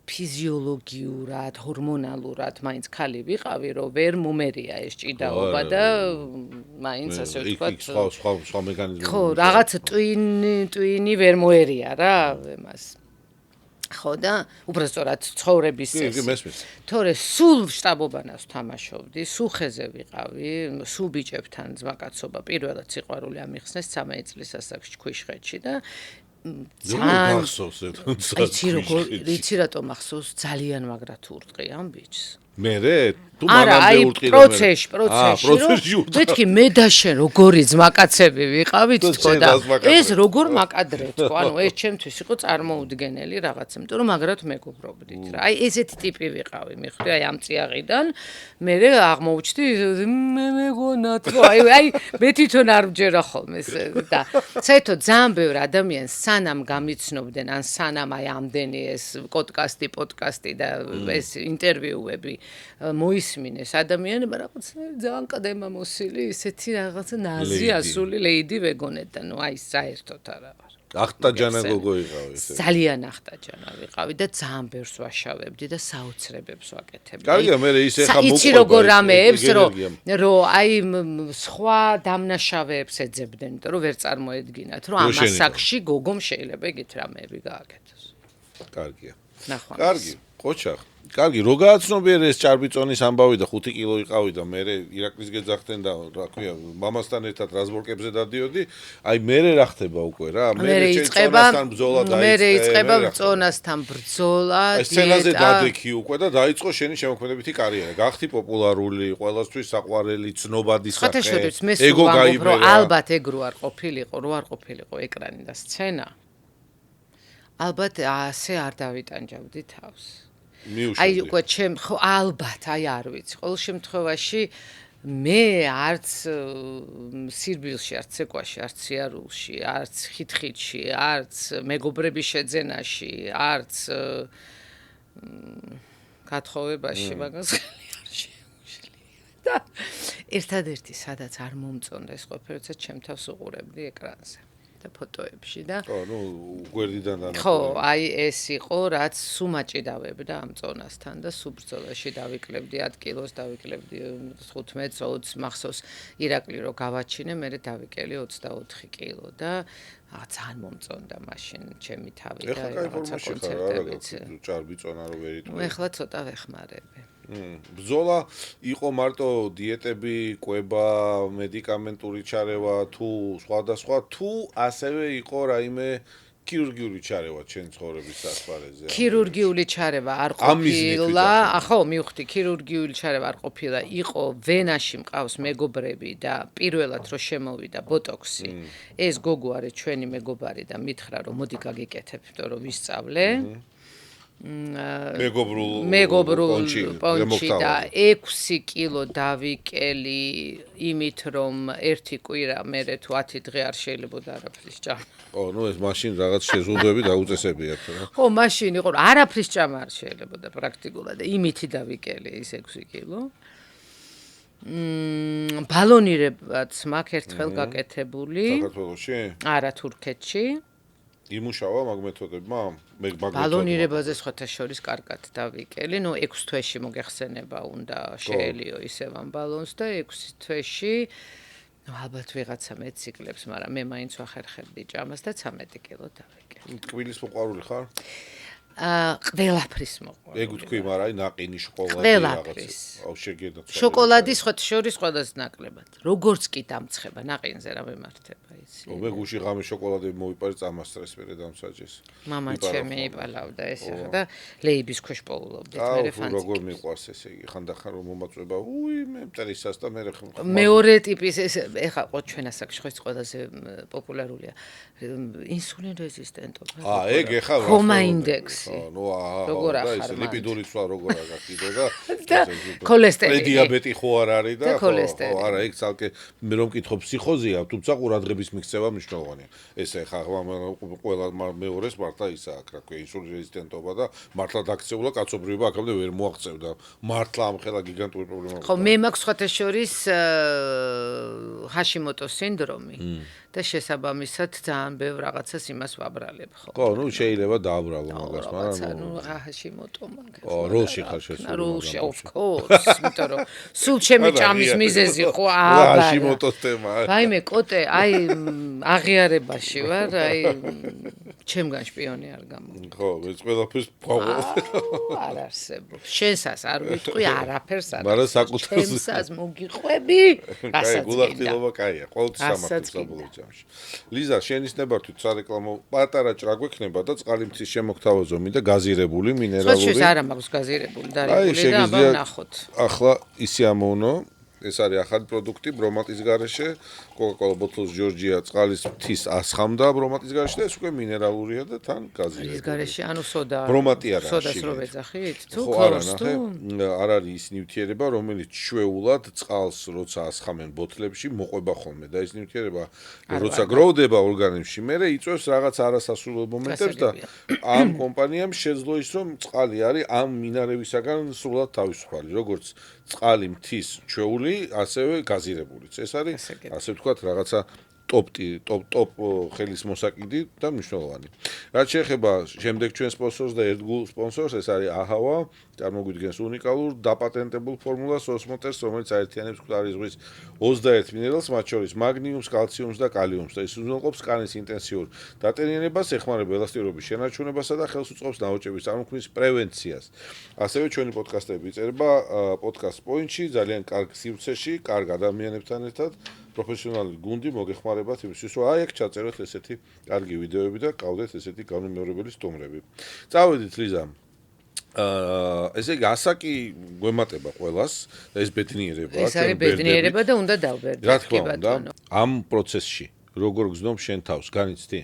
ფიზიოლოგიურად, ჰორმონალურად მაინც ხალი ვიყავი რომ ვერ მომერია ეს ჭიდაობა და მაინც ასე ვთქვათ სხვა მექანიზმი ხო რაღაც ტვინი ვერ მოერია რა εμას ხო და უბრალოდ ცხოვრების თორე სულ შტაბობანას თამაშობდი, სულ ხეზე ვიყავი, სულ ბიჭებთან ძმაკაცობა პირველად სიყვარული ამიხსნეს 13 წლის ასაკში ქვიშხეთში და ძალიან რიცი რატომ ახსოვს ძალიან მაგრად ურტყი ამ ბიჭს მერე თუ არა აი პროცესში მეთქი მე და შენ როგორი ძმაკაცები ვიყავით თქო და ეს როგორ მაკადრე თქო ანუ ეს ჩემთვის იყო წარმოუდგენელი რაღაც იმიტომ რომ მაგრად მეგობრობდით რა აი ესეთი ტიპი ვიყავი მიხვდი აი ამ წიაღიდან მე აღმოუჩდი მე მეგონა თქო აი მე თვითონ არ ვჯერა ხოლმე და საერთოდ ძალიან ბევრ ადამიანს სანამ გამიცნობდნენ ან სანამ აი ამდენი ეს პოდკასტი და ეს ინტერვიუები მოისმინეს ადამიანებმა რაღაცნაირად ძალიან ყდემამოსილი ისეთი რაღაცა ნაზი ასული ლეიდი ვეგონეთ და ნუ აი საერთოდ არა ვარ. ახტაჯანა გოგო იყავი ესე. ძალიან ახტაჯანა ვიყავი და ძალიან ბევრს ვაშავებდი და საოცრებებს ვაკეთებდი. კარგია მე ისე ხა მოყვება. იცი როგორ რამეებს რომ აი სხვა დამნაშავეებს ეძებდნენ, იმიტომ რომ ვერ წარმოედგინათ რომ ამ ასაკში გოგომ შეიძლება ეგეთ რამეები გააკეთოს. კარგია. ნახვა. კარგი, ყოჩახ. კარგი, რო გააცნობიერე ეს ჭარბიწონის ამბავი და 5 კილო იყავი და მე ირაკლის გეძახდნენ და რა ქვია, მამასთან ერთად რაზბორკებზე დადიოდი, აი მე რა ხდება უკვე რა, მე წონასთან ბრძოლა დაიწყე. მე იწყება წონასთან ბრძოლა, ეს სცენაზე დადექი უკვე და დაიწყო შენი შემოქმედებითი კარიერა. გახდი პოპულარული, ყველასთვის საყვარელი, ცნობადი სახე. ეგო გაიბრა. ალბათ ეგ რო არ ყოფილიყო ეკრანი და სცენა. ალბათ ასე არ დავიტანჯავდი თავს. აი უკვე ჩემ ხო ალბათ აი არ ვიცი ყოველ შემთხვევაში მე არც სირბილში არც ცეკვაში არც სიარულში არც ხითხიტში არც მეგობრების შეძენაში არც გათხოვებაში მაგას ხელი არ შეუშლია და ერთადერთი სადაც არ მომწონდა ეს ყოფილი როცა ჩემ თავს უყურებდი ეკრანზე და ფოტოებში და ხო, ნუ გვერდიდან დანახო. ხო, აი ეს იყო, რაც სუმაჭი დავებდა ამ წონასთან და სუბრძოლაში დავიკლებდი 10 კილოს, დავიკლებდი 15-20 მახსოვს ირაკლი რო გავაჩინე, მე დავიკელი 24 კილო და ძალიან მომწონდა მაშინ ჩემი თავი და რაღაცა კონცერტებიც. ჭარბი წონა რო ვერ იტყვი. ეხლა ცოტა ვეხმარები. ბრძოლა იყო მარტო დიეტები, კვება, მედიკამენტური ჩარევა თუ სხვადასხვა თუ ასევე იყო რაიმე ქირურგიული ჩარევა ჩემ ცხოვრების ასპარეზზე. ქირურგიული ჩარევა არ ყოფილა. ხო, მივხვდი, ქირურგიული ჩარევა არ ყოფილა. იყო ვენაში მყავს მეგობრები და პირველად რო შემოვიდა ბოტოქსი. ეს გოგო არის ჩვენი მეგობარი და მითხრა რომ მოდი გაგიკეთებ, იმიტომ რომ ვისწავლე. მეგობრულ პონჩი და 6 კილო დავიკელი იმით რომ ერთი კვირა მერე თუ 10 დღე არ შეიძლებოდა არაფრის ჭამა. ო, ნუ ეს მაშინ რაღაც შეზღუდვები დაუწესებიათ რა. ხო, მაშინ იყო რომ არაფრის ჭამა არ შეიძლებოდა პრაქტიკულად და იმითი დავიკელი ის 6 კილო. ბალონირებაც მაგ ერთხელ გაკეთებული. საქართველოში? არა, თურქეთში. იმუშავა მაგ მეთოდებმა? ბალონირებაზე სხვათა შორის კარგად დავიკელი, ნუ 6 თვეში მოგეხსენება უნდა შეელიო ისევ ამ ბალონს და 6 თვეში ნუ ალბათ ვიღაცა მეციკლებს, მაგრამ მე მაინც ვახერხებდი ჭამას და 13 კილო დავიკელი. ტკბილის მოყვარული ხარ? ყველაფრის მოყვარული. ეგ თქვი, მაგრამ აი ნაყინი შოკოლადი ყველაფრის. აუ შეგედა. შოკოლადი შორის ყველას ნაკლებად. როგორც კი დამცხება ნაყინზე რა მემართება იცი. მე გუში ღამე შოკოლადები მოვიპარე წამასწრეს მერე დამსაჯეს. მამა ჩემი იპალავდა ეს ახლა და ლეიბის ქვეშ პოულობდით მე აუ როგორ მიყვარს ესე იგი ხანდახან რომ მომაწვება უი მე მტრისას და მე მეორე ტიპის ეს ეხა ყო ჩვენ ასაკში ხო ის ყველაზე პოპულარულია ინსულინ რეზისტენტობა ეგ ეხა ქომა ინდექსი ნუ როგორ და ახარ ეს ლიპიდური სხვა როგორ აღარ კიდე და ქოლესტერი დიაბეტი ხო არ არის და ქოლესტერი. ხო არა ეგ ცალკე მე რომ მკითხო ფსიქოზია თუმცა ყურადღების მიქცევა მნიშვნელოვანია ეს ეხა ყველა მეორეს მართლა ისა აქ რა ქვია ინსულინ რეზისტენტობა და მართლა დაქცეულა კაცობრიობა აქამდე ვერ მოაღწევდა მართლა ამ ხელა გიგანტური პრობლემა ხო მე მაქვს სხვათა შორის ჰაშიმოტოს სინდრომი და შესაბამისად ძალიან ბევრ რაღაცას იმას ვაბრალებ ხო ხო ნუ შეიძლება დააბრალო მაგას მაგრამ ნუ ჰაშიმოტო მაგას როლში ხარ შესული როლში of course იმიტომ რომ სულ ჩემი ჭამის მიზეზი ხო აბა ჰაშიმოტოს თემა ვაიმე კოტე აი აღიარებაში ვარ აი ჩემგან შპიონი არ გამო ხო ეს ყველაფერს ფავო არ არსებობს შენსას არ ვიტყვი არაფერს არ მაგრამ საკუთარ ჩემსას მოგიყვები რასაც გულახდილობა კაია ყოველთვის სამართლს საბოლოო ჯამში ლიზა შენის ნებართვით სარეკლამო პატარა ჭრა გვექნება და წყალიმთის შემოგთავაზომი და გაზირებული მინერალური სხვა არა მაქვს გაზირებული დარებული და აბა ვნახოთ ახლა ისე ამოვნო ეს არის ახალი პროდუქტი ბრომატის გარეშე კოკაკოლა ბოთლს ჯორჯია წყალის მთის ასხამდა ბრომატის გარეშე და ეს უკვე მინერალურია და თან გაზირებული ის გარეშე ანუ სოდა ბრომატი არა სოდას რო ვეძახით თუ ხო არა ნახე არ არის ის ნივთიერება რომელიც ჩვეულად წყალს როცა ასხამენ ბოთლებში მოყვება ხოლმე და ეს ნივთიერება როცა გროვდება ორგანიზმში მე იწვევს რაღაც არასასურველ მომენტებს და ამ კომპანიამ შეძლო ის რომ წყალი არის ამ მინარევისაგან სრულად თავისუფალი როგორც წყალი მთის ჩვეული ასევე გაზირებულიც ეს არის ასე ვთქვათ რაღაცა ტოპ ხელის მოსაკიდი და მნიშვნელოვანი. რაც შეეხება შემდეგ ჩვენ სპონსორს და ერთგულ სპონსორს, ეს არის აჰავა, წარმოგვიდგენს უნიკალურ დაპატენტებულ ფორმულას ოსმოტერს, რომელიც აერთიანებს მკვდარი ზღვის 21 მინერალს, მათ შორის მაგნიუმს, კალციუმს და კალიუმს და ის უზრუნველყოფს კანის ინტენსიურ დატენიანებას, ეხმარება ელასტიურობის შენარჩუნებასა და ხელს უწყობს ნაოჭების წარმოქმნის პრევენციას. ასევე ჩვენი პოდკასტები იწერება პოდკასტ პოინტში, ძალიან კარგ სივრცეში, კარგ ადამიანებთან ერთად. პროფესიონალი გუნდი მოგეხმარებათ იმისთვის, რომ აი აქ ჩაწეროთ ესეთი კარგი ვიდეოები და გავდეთ ესეთი განუმეორებელი სტუმრები. წავედით ლიზა. ესე იგი ასაკი გვემატება ყველას და ეს ბედნიერება. ეს არის ბედნიერება და უნდა დავბერდეთ. რა თქმა უნდა, ამ პროცესში როგორ გზნობ შენ თავს, განიცდი?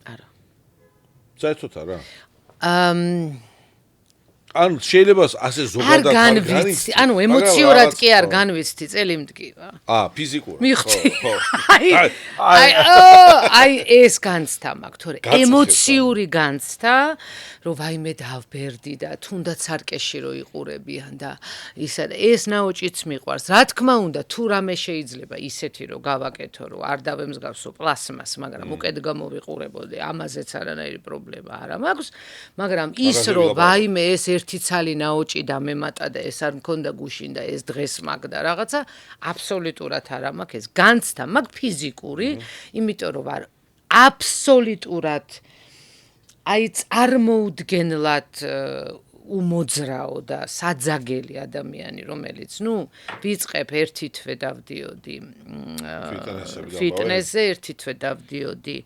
არა. საერთოდ არა. ან შეიძლება ასე ზოგადად არ განვიცდი, ანუ ემოციურად კი არ განვიცდი, წელიმდკივა. ფიზიკურად. ხო. აი ეს განცდა მაქვს, თორე ემოციური განცდა, რომ ვაიმე დავბერდი და თუნდაც სარკეში რო იყურებიან და ისა და ეს ნაოჭიც მიყვარს. რა თქმა უნდა, თუ რამე შეიძლება ისეთი რომ გავაკეთო, რომ არ დავემსგავსო პლასმას, მაგრამ უკეთ გამოვიყურებოდი, ამაზეც არანაირი პრობლემა არ მაქვს, მაგრამ ის რომ ვაიმე ეს ერთი ცალი ნაოჭი დამემატა და ეს არ მქონდა გუშინ და ეს დღეს მაგდა რაღაცა აბსოლუტურად არა მაქვს ეს განცდა მაქვს ფიზიკური იმიტომ რომ ვარ აბსოლუტურად აი წარმოუდგენლად უმოძრაო და საძაგელი ადამიანი რომელიც ვიწყებ ერთი თვე დავდიოდი ფიტნესზე ერთი თვე დავდიოდი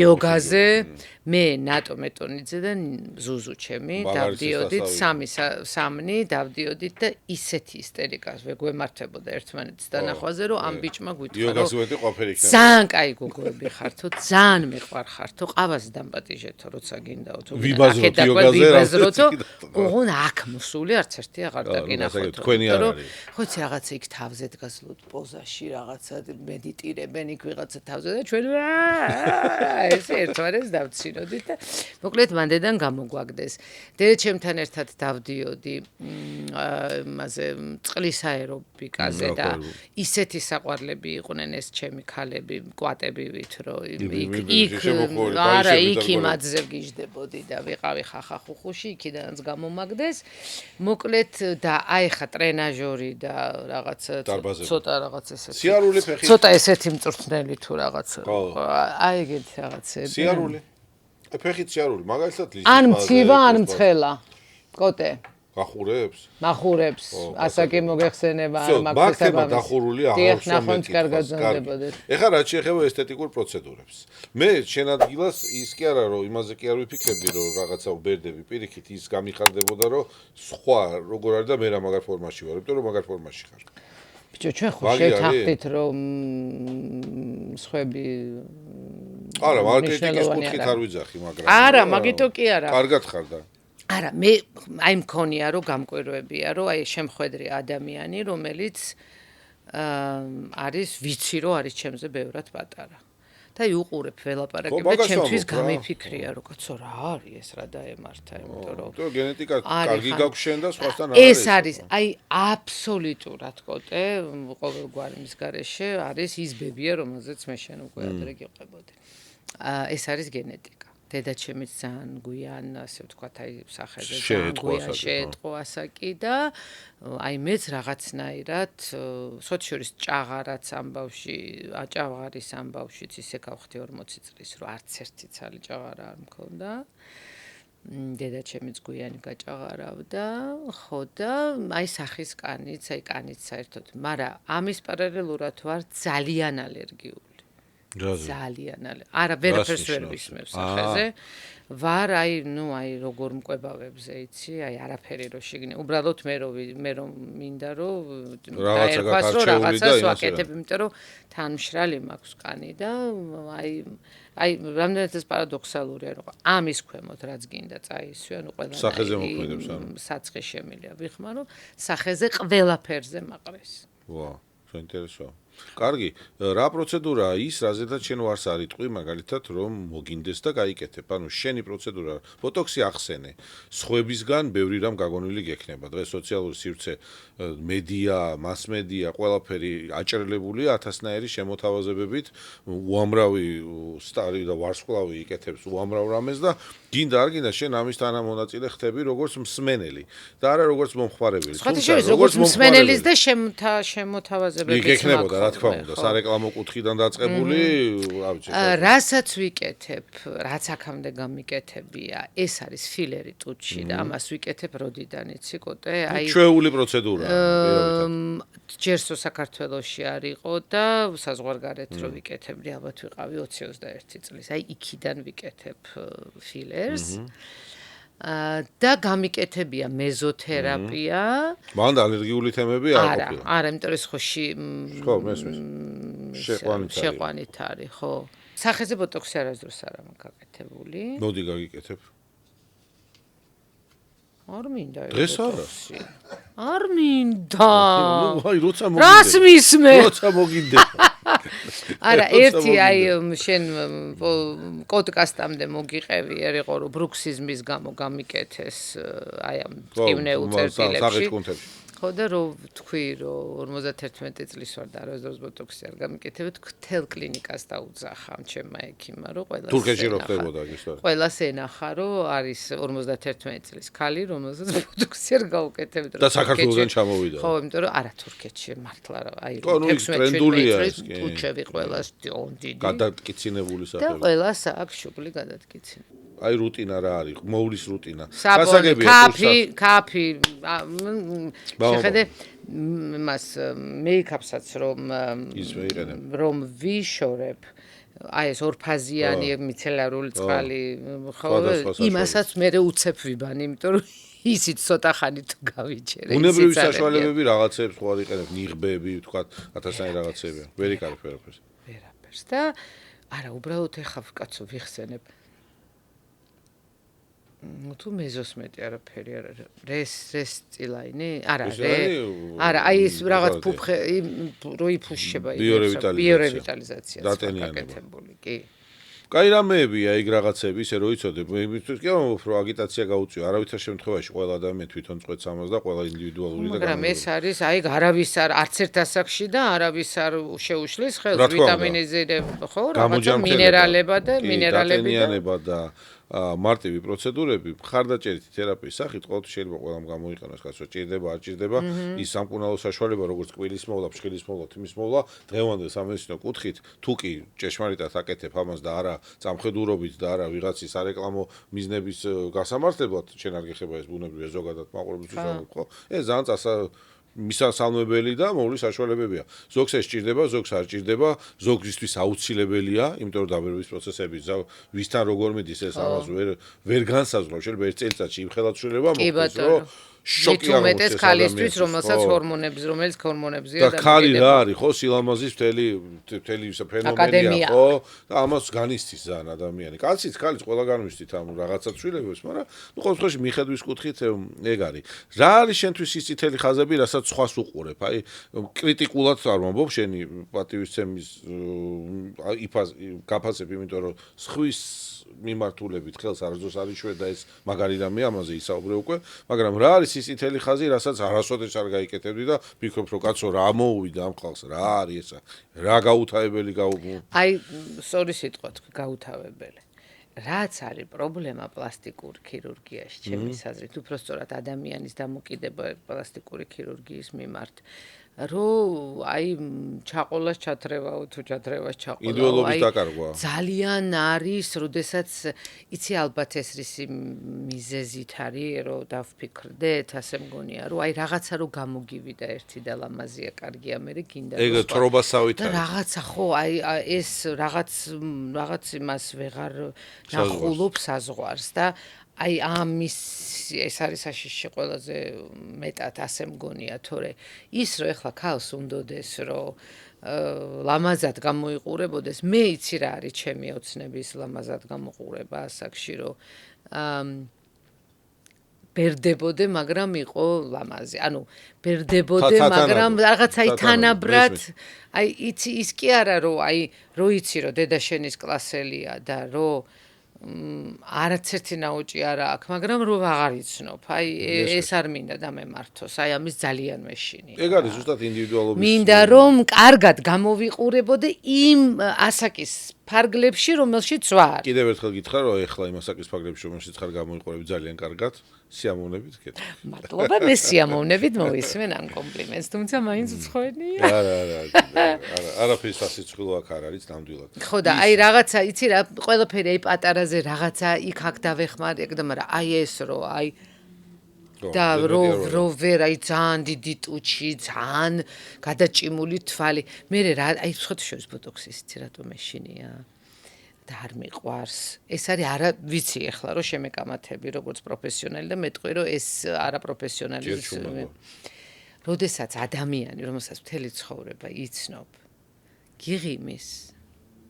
იოგაზე მე ნატო მეტონიძე და ზუზუ ჩემი დავდიოდით სამნი დავდიოდით და ისეთი ისტერიკას ვეგვემართებოდა ერთმანეთის დანახვაზე რომ ამ ბიჭმა გვითხრა რომ ძალიან კაი გოგოები ხართო ძალიან მიყვარხართო ყავას დამპატიჟეთო როცა გინდაო თუ ვიბაზროთ ოღონ აქ მოსული არც ერთი აღარ დაგინახოთ თქვენი არ არის ხო იცი რაღაცა იქ თავზე დგასლოთ პოზაში რაღაცა მედიტირებენ იქ ვიღაცა თავზე და ჩვენ ეს ერთვარეს დავცინოდით და მოკლედ მანდედან გამოგვაგდეს დედე ჩემთან ერთად დავდიოდი იმაზე წყლის აერობიკაზე და ისეთი საყვარლები იყვნენ ეს ჩემი ქალები კვატებივით რომ იქ არა იქ იმადზე გიждდებოდი და ვიყავი ხახახუხუში იქიდანაც გამომაგდეს მოკლედ და აი ხა ტრენაჟორი და რაღაც ცოტა რაღაც ესეთი სიარული ფეხი ცოტა ესეთი მწვრთნელი თუ რაღაც აი ეგეთი რაღაცები სიარული ფეხით სიარული, მაგალითად ლის. ან მცივა, ან მცხელა. კოტე. გახურებს? მახურებს, ასაკი მოგეხსენება, მაგ თემა დახურული აღარ ნახონც კარგად ზონდებოდეს. ეხლა რაც შეეხება ესთეტიკურ პროცედურებს. მე შენ ადგილას ის კი არა რომ იმაზე კი არ ვიფიქრებდი რომ რაღაცა ვბერდები პირიქით ის გამიხარდებოდა რომ სხვა როგორ არის და მე რა მაგარ ფორმაში ვარ, იმიტომ რომ მაგარ ფორმაში ხარ. ბიჭო, ჩვენ ხო შევთანხმდით რომ სხვები არა, მარკეტინგის კუთხით არ ვიძახი, მაგრამ არა, მაგითო კი არა. კარგად ხარ და არა, მე აი მქონია რომ გამკვირვებია რომ აი შემხედრი ადამიანი, რომელიც არის ვიცი რომ არის ჩემზე ბევრად პატარა. და იუყურებ ველაპარაკებ და ჩემთვის გამიფიქრია რომ კაცო რა არის ეს რა დაემართა, იმიტომ რომ გენეტიკა კარგი გაქვს შენ და სხვასთან არ ეს არის აი აბსოლუტურად კოტე ყოველგვარი მის გარეშე არის ის ბებია რომელზეც მე შენ უკვე ადრე გიყებოდი. ეს არის გენეტიკა. დედაჩემიც ძალიან გვიან, ასე ვთქვათ, აი სახეზე ძალიან გვიან შეეტყო ასაკი და აი მეც რაღაცნაირად სოციორის ჭაღარაც ამბავში, აჭაღარის ამბავშიც ისე გავხდი 40 წლის, რომ არც ერთი ცალი ჭაღარა არ მქონდა. დედაჩემიც გვიანი გაჭაღარავდა, ხო და აი სახის კანიც, აი კანიც საერთოდ, მაგრამ ამის პარალელურად ვარ ძალიან ალერგიული. ძალიან არა ვერაფერს ვერ ვისმევ სახეზე ვარ აი ნუ აი როგორ მკვებავებზე იცი აი არაფერი რო შეგნე უბრალოდ მე რომ მინდა რომ დაერქვას რომ რაღაცას ვაკეთებ იმიტომ რომ თანმშრალი მაქვს კანი და აი რამდენადაც პარადოქსალურია რომ ამის ქვემოთ რაც გინდა წაისვი ანუ ყველა სახეზე მოქმედებს ანუ საცხე შემილია ვიხმარო სახეზე ყველაფერზე მაყრეს ვა საინტერესოა კარგი, რა პროცედურაა ის, რაზედაც შენ ვარს არიტყვი, მაგალითად, რომ მოგინდეს და გაიკეთებ. ანუ შენი პროცედურა, ბოტოქსი ახსენე. სხვებისგან ბევრი რამ გაგონილი გექნება. დღეს სოციალური სივრცე, მედია, მასმედია, ყველაფერი აჭრელებულია ათასნაირი შემოთავაზებებით, უამრავი სტარი და ვარსკვლავი იკეთებს უამრავ რამეს და გინდა არ გინდა შენ ამის თანამონაწილე ხდები როგორც მსმენელი და არა როგორც მომხმარებელი. თუმცა როგორც მსმენელის და შემოთავაზებების გექნებოდა რა თქმა უნდა, სარეკლამო კუთხიდან დაწყებული, რა ვიცი. რასაც ვიკეთებ, რაც აქამდე გამიკეთებია, ეს არის ფილერი ტუჩი და ამას ვიკეთებ როდიდან იცი კოტე, აი ჩვეული პროცედურაა. ჯერსო საქართველოში არ იყო და საზღვარგარეთ რო ვიკეთებდი, ალბათ ვიყავი 20-21 წლის. აი იქიდან ვიკეთებ ფილერს. და გამიკეთებია მეზოთერაპია. მანდა ალერგიული თემები არ ყოფილა. არა, იმიტომ რომ ხო, მესმის. შეყვანით არის, ხო. სახეზე ბოტოქსი არასდროს არ აქვს გაკეთებული. მოდი გაგიკეთებ. არ მინდა ეს. დღეს არა. არ მინდა. აი, როცა მოგინდება. რას მისმე? როცა მოგინდება. არა, ერთი აი შენ პოდკასტამდე მოგიყევი, ერიყო რომ ბრუქსიზმის გამო გამიკეთეს აი ამ ტკივნეულ წერტილებში. ხო და რომ თქვი რომ 51 წლის ვარ და არასდროს ბოტოქსი არ გამიკეთებ, მთელ კლინიკას დაუძახა ჩემმა ექიმმა, რომ ყველას თურქეთში რო ხდებოდა ის ისტორია. ყველას ენახა, რომ არის 51 წლის ქალი, რომელსაც ბოტოქსი არ გაუკეთებთ. და საქართველოსგან ჩამოვიდა. ხო, იმიტომ რომ არა თურქეთში მართლა რა, აი 16 ტუჩები ყველას დიდი. გადატკიცინებული და სახელი. ყველას აქვს შუბლი გადატკიცინებული. აი რუტინა რა არის? მოვლის რუტინა. კაფი, შეხედე მას მეიქაპსაც რომ ვიშორებ აი ეს ორფაზიანი მიცელარული წყალი ხო იმასაც მე უცებ ვიბანი იმიტომ რომ ისიც ცოტა ხანი თუ გავიჩერე უნებრივი საშუალებები რაღაცებს ხო არ იყენებ ნიღბები თქვა ათასანი რაღაცები ვერ იკარებ ვერაფერს და არა უბრალოდ ეხა კაცო ვიხსენებ თუ მეზოსმეტი არაფერი არ არის რესტილაინი არა არა აი ეს რაღაც ფუფხე რო იფუშება ბიორევიტალიზაცია გაკეთებული კი კაი რამეებია იქ რაღაცები ისე რო იცოდებ მე მისთვის კი რომ აგიტაცია გაუწიო არავითარ შემთხვევაში ყველა ადამიანი თვითონ წვეთს ამას და ყველა ინდივიდუალური და მაგრამ ეს არის აი არავის არც ერთ ასაკში და არავის არ შეუშლის ხელს ვიტამინიზირებ ხო რაღაცა მინერალებად და მინერალები და მარტივი პროცედურები, მხარდაჭერითი თერაპიის სახით ყოველთვის შეიძლება ყველამ გამოიყენოს, კაცო, ჭირდება, არ ჭირდება, ის სამკურნალო საშუალება, როგორც კბილის მოვლა, ფშხილის მოვლა, თმის მოვლა, დღევანდელ სამედიცინო კუთხით, თუ კი ჭეშმარიტად აკეთებ ამას და არა წამხედურობით და არა ვიღაცის სარეკლამო მიზნების გასამართლებლად, შენ არ გეხება ეს ბუნებრივია ზოგადად მაყურებელთვის ვამბობ, ხო? ეს ძალიან მისასალმებელი და მოვლის საშუალებებია. ზოგს ეს ჭირდება, ზოგს არ ჭირდება, ზოგისთვის აუცილებელია, იმიტომ რომ დაბერების პროცესები ვისთან როგორ მიდის ეს ამას ვერ განსაზღვრავს, შეიძლება ერთ წელიწადში იმხელად შეიძლება მოხდეს, რომ შოკი აღმოჩნდეს ქალისთვის, რომელსაც რომელიც ჰორმონებზია და ხალი რა არის, ხო, სილამაზის მთელი ფენომენია, ხო? და ამას განიცდის ძალიან ადამიანი. კაციც, ქალიც ყველა განვიცდით ამ რაღაცა ცვლილებებს, მაგრამ ნუ ყოველ შემთხვევაში მიხედვის კუთხით ეგ არის. რა არის შენთვის ის წითელი ხაზები, რასაც სხვას უყურებ? აი, კრიტიკულად არ ვამბობ, შენი პატივისცემის გაფასებ, იმიტომ რომ სხვის მიმართულებით ხელს არასდროს არ იშვე და ეს მაგარი რამეა, ამაზე ისაუბრე უკვე, მაგრამ რა არის ის წითელი ხაზი, რასაც არასოდეს არ გაიკეთებდი და ვფიქრობ, რომ კაცო რა მოუვიდა ამ ხალხს, რა არის ესა? რა გაუთავებელი აი, სწორი სიტყვა თქვი, გაუთავებელი. რაც არის პრობლემა პლასტიკურ ქირურგიაში, ჩემის აზრით, უпростоრად ადამიანის დამოკიდება პლასტიკური ქირურგიის მიმართ. რომ აი ჩაყოლას ჩათრევაო თუ ჩათრევას ჩაყოლა იდეოლოგიის დაკარგვა ძალიან არის, როდესაც იცი ალბათ ეს რისი მიზეზით არის, რომ დავფიქრდეთ, ასე მგონია, რომ აი რაღაცა რომ გამოგივიდა ერთი და ლამაზია, კარგია, მე გინდა ეგ თრობასავით არის. რაღაცა ხო, აი ეს რაღაც იმას ვეღარ ნახულობ საზღვარს და აი ამის ეს არის საშიში ყველაზე მეტად ასე მგონია, თორე ის რომ ეხლა ქალს უნდოდეს რომ ლამაზად გამოიყურებოდეს, მე იცი რა არის ჩემი ოცნების ლამაზად გამოყურება ასაკში, რომ ბერდებოდე, მაგრამ იყო ლამაზი. ანუ ბერდებოდე, მაგრამ რაღაცაი თანაბრად, აი იცი ის კი არა რომ აი რო იცი რომ დედა შენის კლასელია და რომ არაცერთი ნაოჭი არ აქვს, მაგრამ რო აღარ იცნობ. აი ეს არ მინდა დამემართოს. აი ამის ძალიან მეშინია. ეგ არის ზუსტად ინდივიდუალობის. მინდა რომ კარგად გამოვიყურებოდე იმ ასაკის ფარგლებში, რომელშიც ვარ. კიდევ ერთხელ გითხრა, რომ ეხლა იმ ასაკის ფარგლებში, რომელშიც ხარ გამოიყურები ძალიან კარგად, სიამოვნებით გეტყვი. მადლობა, მე სიამოვნებით მოვისმენ ამ კომპლიმენტს, თუმცა მაინც უცხოენია. არაფრის სასიცხვილო აქ არ არის ნამდვილად. ხო და აი რაღაცა, იცი რა, ყველაფერი აი პატარაზე რაღაცა იქ აქ დავეხმარებდა, მაგრამ აი ეს რო აი და რო ვერ აი ძალიან დიდი ტუჩი, ძალიან გადაჭიმული თვალი. მე რა აი შეხოთშორის ბოტოქსის იცი რატო მეშინია? და არ მიყვარს. ეს არის არა ვიცი ახლა რომ შემეკამათები როგორც პროფესიონალი და მეტყვი რომ ეს არაპროფესიონალის როდესაც ადამიანი რომელსაც მთელი ცხოვრება იცნობ გიღიმის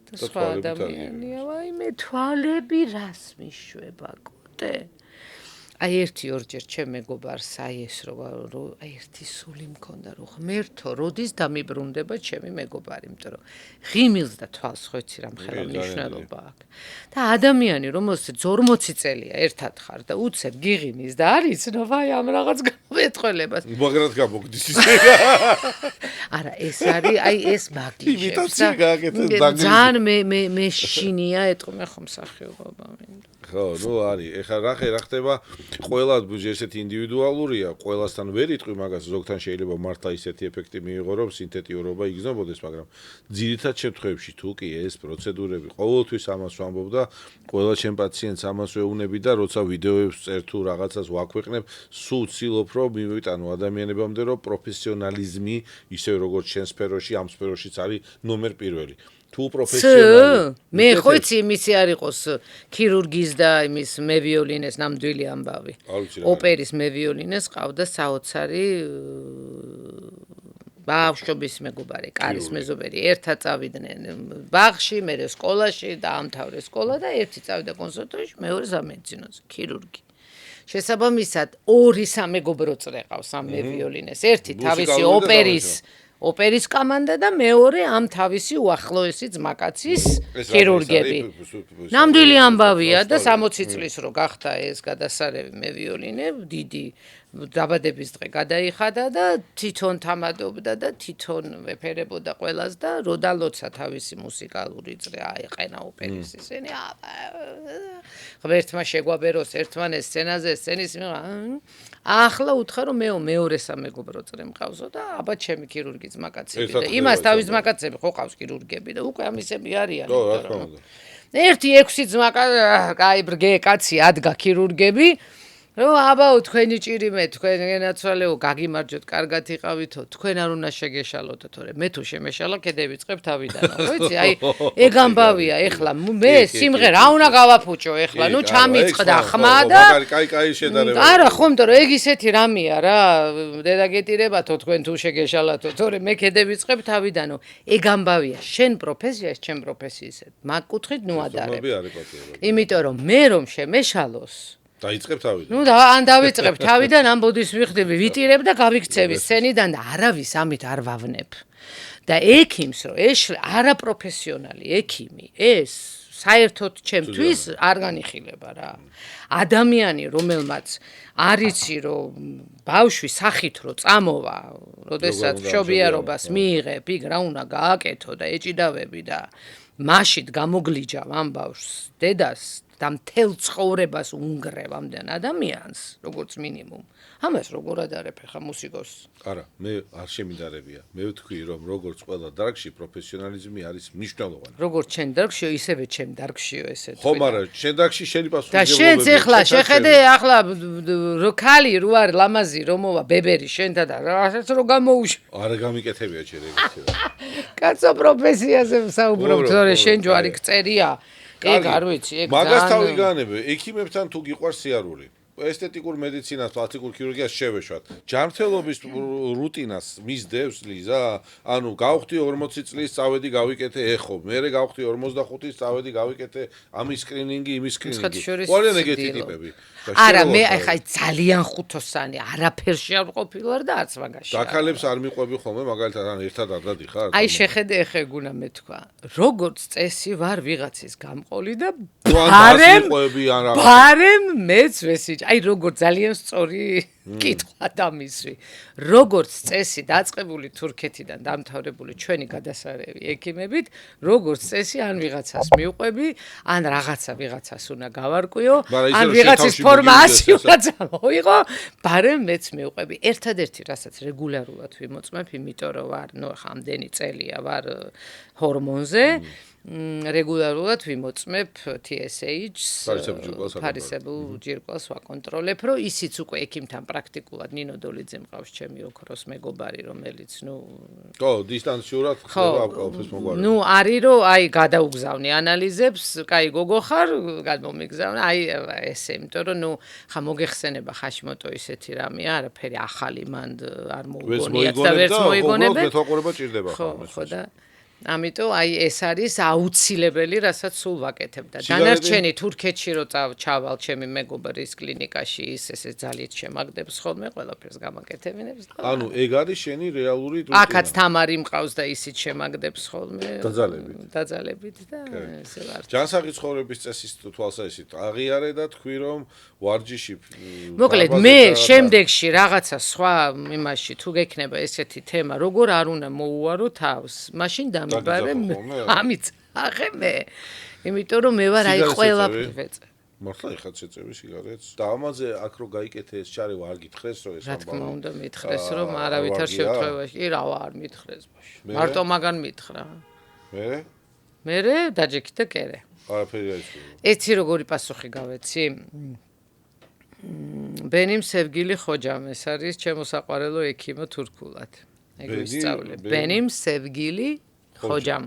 და სხვა ადამიანია აი მე თვალები რას მიშვება კოტე აი ერთი ორჯერ ჩემ მეგობარს აი ეს რომ აი ერთი სული მქონდა რომ ღმერთო როდის დამიბრუნდება ჩემი მეგობარი იმიტომ რომ ღიმილს და თვალს ხო იცი რა მხელა მნიშვნელობა აქვს და ადამიანი რომელსაც 40 წელია ერთად ხარ და უცებ გიღიმის და არ იცნობ აი ამ რაღაც გამეთყოლებას მაგრად გამოგდის ისე არა ეს არის აი ეს მაგიჟებს და ძალიან მე შინია ეტყმე ხომ სახეობა მინდა ხო, ნუ არის. ეხლა რა ხდება? ყველა ესეთი ინდივიდუალურია, ყველასთან ვერ იტყვი მაგას, ზოგთან შეიძლება მართლა ისეთი ეფექტი მიიღო, რომ სინთეტიურობა იგრძნობოდეს, მაგრამ ძირითად შემთხვევებში თუ კი ეს პროცედურები ყოველთვის ამას ვამბობ და ყველა ჩემ პაციენტს ამას ვეუბნები და როცა ვიდეოებს წერ თუ რაღაცას ვაქვეყნებ, სულ ვცდილობ რომ მივიტანო ადამიანებამდე, რომ პროფესიონალიზმი, ისე როგორც შენ სფეროში, ამ სფეროშიც არის ნომერ პირველი. თუ პროფესიონალი მე ხო იცი იმისი არ იყოს ქირურგის და იმის მევიოლინეს ნამდვილი ამბავი ოპერის მევიოლინეს ყავდა საოცარი ბავშვობის მეგობარი კარის მეზობელი ერთად წავიდნენ ბაღში მე სკოლაში და ამთავრე სკოლა და ერთი წავიდა კონსერვატორიაში მეორე სამედიცინოზე ქირურგი შესაბამისად ორი სამეგობრო წრეყავს ამ მევიოლინეს ერთი თავისი ოპერის კომანდა და მეორე ამ თავისი უახლოესი ძმაკაცის ქირურგები. ნამდვილი ამბავია და 60 წლის რო გახდა ეს გადასარევი მევიოლინე, დიდი დაბადების დღე გადაიხადა და თვითონ თამადობდა და თვითონ ეფერებოდა ყველას და როდალოცა თავისი მუსიკალური წრე აეყენა ოპერის ისინი ღმერთმა შეგვაბეროს ერთმანეს სცენაზე სცენის ახლა უთხრა რომ მეორე სამეგობრო წრე მყავსო და აბა ჩემი ქირურგი ძმაკაცები და იმას თავის ძმაკაცები ხო ყავს ქირურგები და უკვე ამისები არიან ერთი 6 ძმაკა კაი ბრგე კაცი ადგა ქირურგები რომ აბაო თქვენი ჭირიმე თქვენ გენაცვალეო გაგიმარჯოთ კარგად იყავითო თქვენ არ უნდა შეგეშალოთ თორე მე თუ შემეშალა კედები წებ თავიდანო ვიცი აი ეგ ამბავია ეხლა მე სიმღერა რა უნდა გავაფუჭო ეხლა ნუ ჩამიწყდა ხმა და კაი შედარება არა ხომ თორე ეგ ისეთი რამეა რა დედაგეტირებათო თქვენ თუ შეგეშალათო თორე მე კედები წებ თავიდანო ეგ ამბავია შენ პროფესია ჩემ პროფესიისად მაგ კუთხით ნუ ადარებ იმიტომ რომ მე რომ შემეშალოს დაიწყებ თავიდან. ნუ ან დავიწყებ თავიდან ამ ბოდის ვიხდები, ვიტირებ და გავიქცევი სცენიდან და არავის ამით არ ვავნებ. და ექიმს რო არაპროფესიონალი ექიმი ეს საერთოდ ჩემთვის არ განიხილება რა. ადამიანი რომელმაც არ იცი რომ ბავშვი სახით რო წამოვა, როდესაც მშობიარობას მიიღებ, იქ რა უნდა გააკეთო და ეჭიდავები და მაშინ გამოგლიჯავ ამ ბავშვს დედას და მთელ ცხოვრებას უნგრევ ამდენ ადამიანს, როგორც მინიმუმ. ამას როგორ ადარებ ხა მუსიკოს? არა, მე არ შემიდარებია. მე ვთქვი რომ როგორც ყველა დარგში პროფესიონალიზმი არის მნიშვნელოვანი. როგორც ჩემ დარგშიო, ისევე ჩემ დარგშიო ესე თქვი. ხომ არა, შენ დარგში შენი პასუხისმგებლობები. და შენც ეხლა შეხედე ახლა როკალი რო არ ლამაზი რომ მოვა ბებერი შენთა და რასაც რო გამოუშ. არ გამიკეთებია ჯერ ეგეთი რა. კაცო პროფესიაზე ვსაუბრობ, თორე შენ ჯვარი გწერია. ეგ არ ვიცი, ეგ მაგას თავი განებე, ექიმებთან თუ გიყვარს სიარული. ესთეტიკურ მედიცინას, პლასტიკურ ქირურგიას შევეშვათ. ჯანმრთელობის რუტინას მისდევს ლიზა? ანუ გავხდი 40 წლის წავედი გავიკეთე ეხო, მერე გავხდი 45 წავედი გავიკეთე ამის სკრინინგი, იმის სკრინინგი. ყველანი ეგეთი ტიპები. არა, მე ახლა ძალიან ხუთოსანი, არაფერში არ ყოფილვარ და არც მაგაში. დაქალებს არ მიყვები ხოლმე, მაგალითად ან ერთად არ დადიხარ? აი შეხედე ეხე გუნა მეთქვა. როგორც წესი ვარ ვიღაცის გამყოლი და ბარემ მეც ვესიჭ. აი როგორ ძალიან სწორი კითხვა დამისვი. როგორც წესი დაწყებული თურქეთიდან დამთავრებული ჩვენი გადასარევი ექიმებით, როგორც წესი ან ვიღაცას მიუყვები, ან რაღაცა ვიღაცას უნდა გავარკვიო, ან ვიღაცის ფორმაცია უნდა წამოიღო, ბარემ მეც მიუყვები. ერთადერთი რასაც რეგულარულად ვიმოწმებ, იმიტომ რომ ვარ, ნუ ხა ამდენი წელია ვარ ჰორმონზე, რეგულარულად ვიმოწმებ TSH-ს, ფარისებულ ჯირკვალს ვაკონტროლებ, რომ ისიც უკვე ექიმთან პრაქტიკულად ნინო დოლიძე მყავს ჩემი ოქროს მეგობარი, რომელიც ნუ ხო, დისტანციურად ხდება ყოფის მოგვარება. ნუ არის რომ აი გადაუგზავნი ანალიზებს, კაი გოგო ხარ, გადმომიგზავნე, აი ესე, იმიტომ რომ ნუ ხა მოგეხსენება ხაშმოტო ისეთი რამეა, არაფერი ახალი მან არ მოუგონიათ და ვერც მოიგონებენ. ხო, მეთვალყურება ჭირდება ხოლმე. ხო და ამიტომ აი ეს არის აუცილებელი, რასაც სულ ვაკეთებ და დანარჩენი თურქეთში რო ჩავალ ჩემი მეგობრის კლინიკაში ის ესე ძალიან შემაგდებს ხოლმე ყველაფერს გამაკეთებინებს და ანუ ეგ არის შენი რეალური რუტინა. აქაც თამარი მყავს და ისიც შემაგდებს ხოლმე დაძალებით და ესე ვარ. ჯანსაღი ცხოვრების წესის თვალსაზრისით აღიარე და თქვი რომ ვარჯიში მოკლედ მე შემდეგში რაღაცა სხვა იმაში თუ გექნება ესეთი თემა როგორ არ უნდა მოუარო თავს მაშინ მიბარე ამით ახე მე იმიტომ რომ მე ვარ აი ყველაფერი ვეწე მართლა ეხლა შეწევი სიგარეტს და ამაზე აქ რო გაიკეთე ეს ჩარევა არ გითხრეს რომ ეს რა თქმა უნდა მითხრეს რომ არავითარ შემთხვევაში კი რა არ მითხრეს ბაში მარტო მაგან მითხრა მე დაჯექი და კერე არაფერი არ იცი ეცი როგორი პასუხი გავეცი ბენიმ სევგილი ხოჯამ ეს არის ჩემო საყვარელო ექიმო თურქულად ეგ ვისწავლებ ბენიმ სევგილი ხოჯამ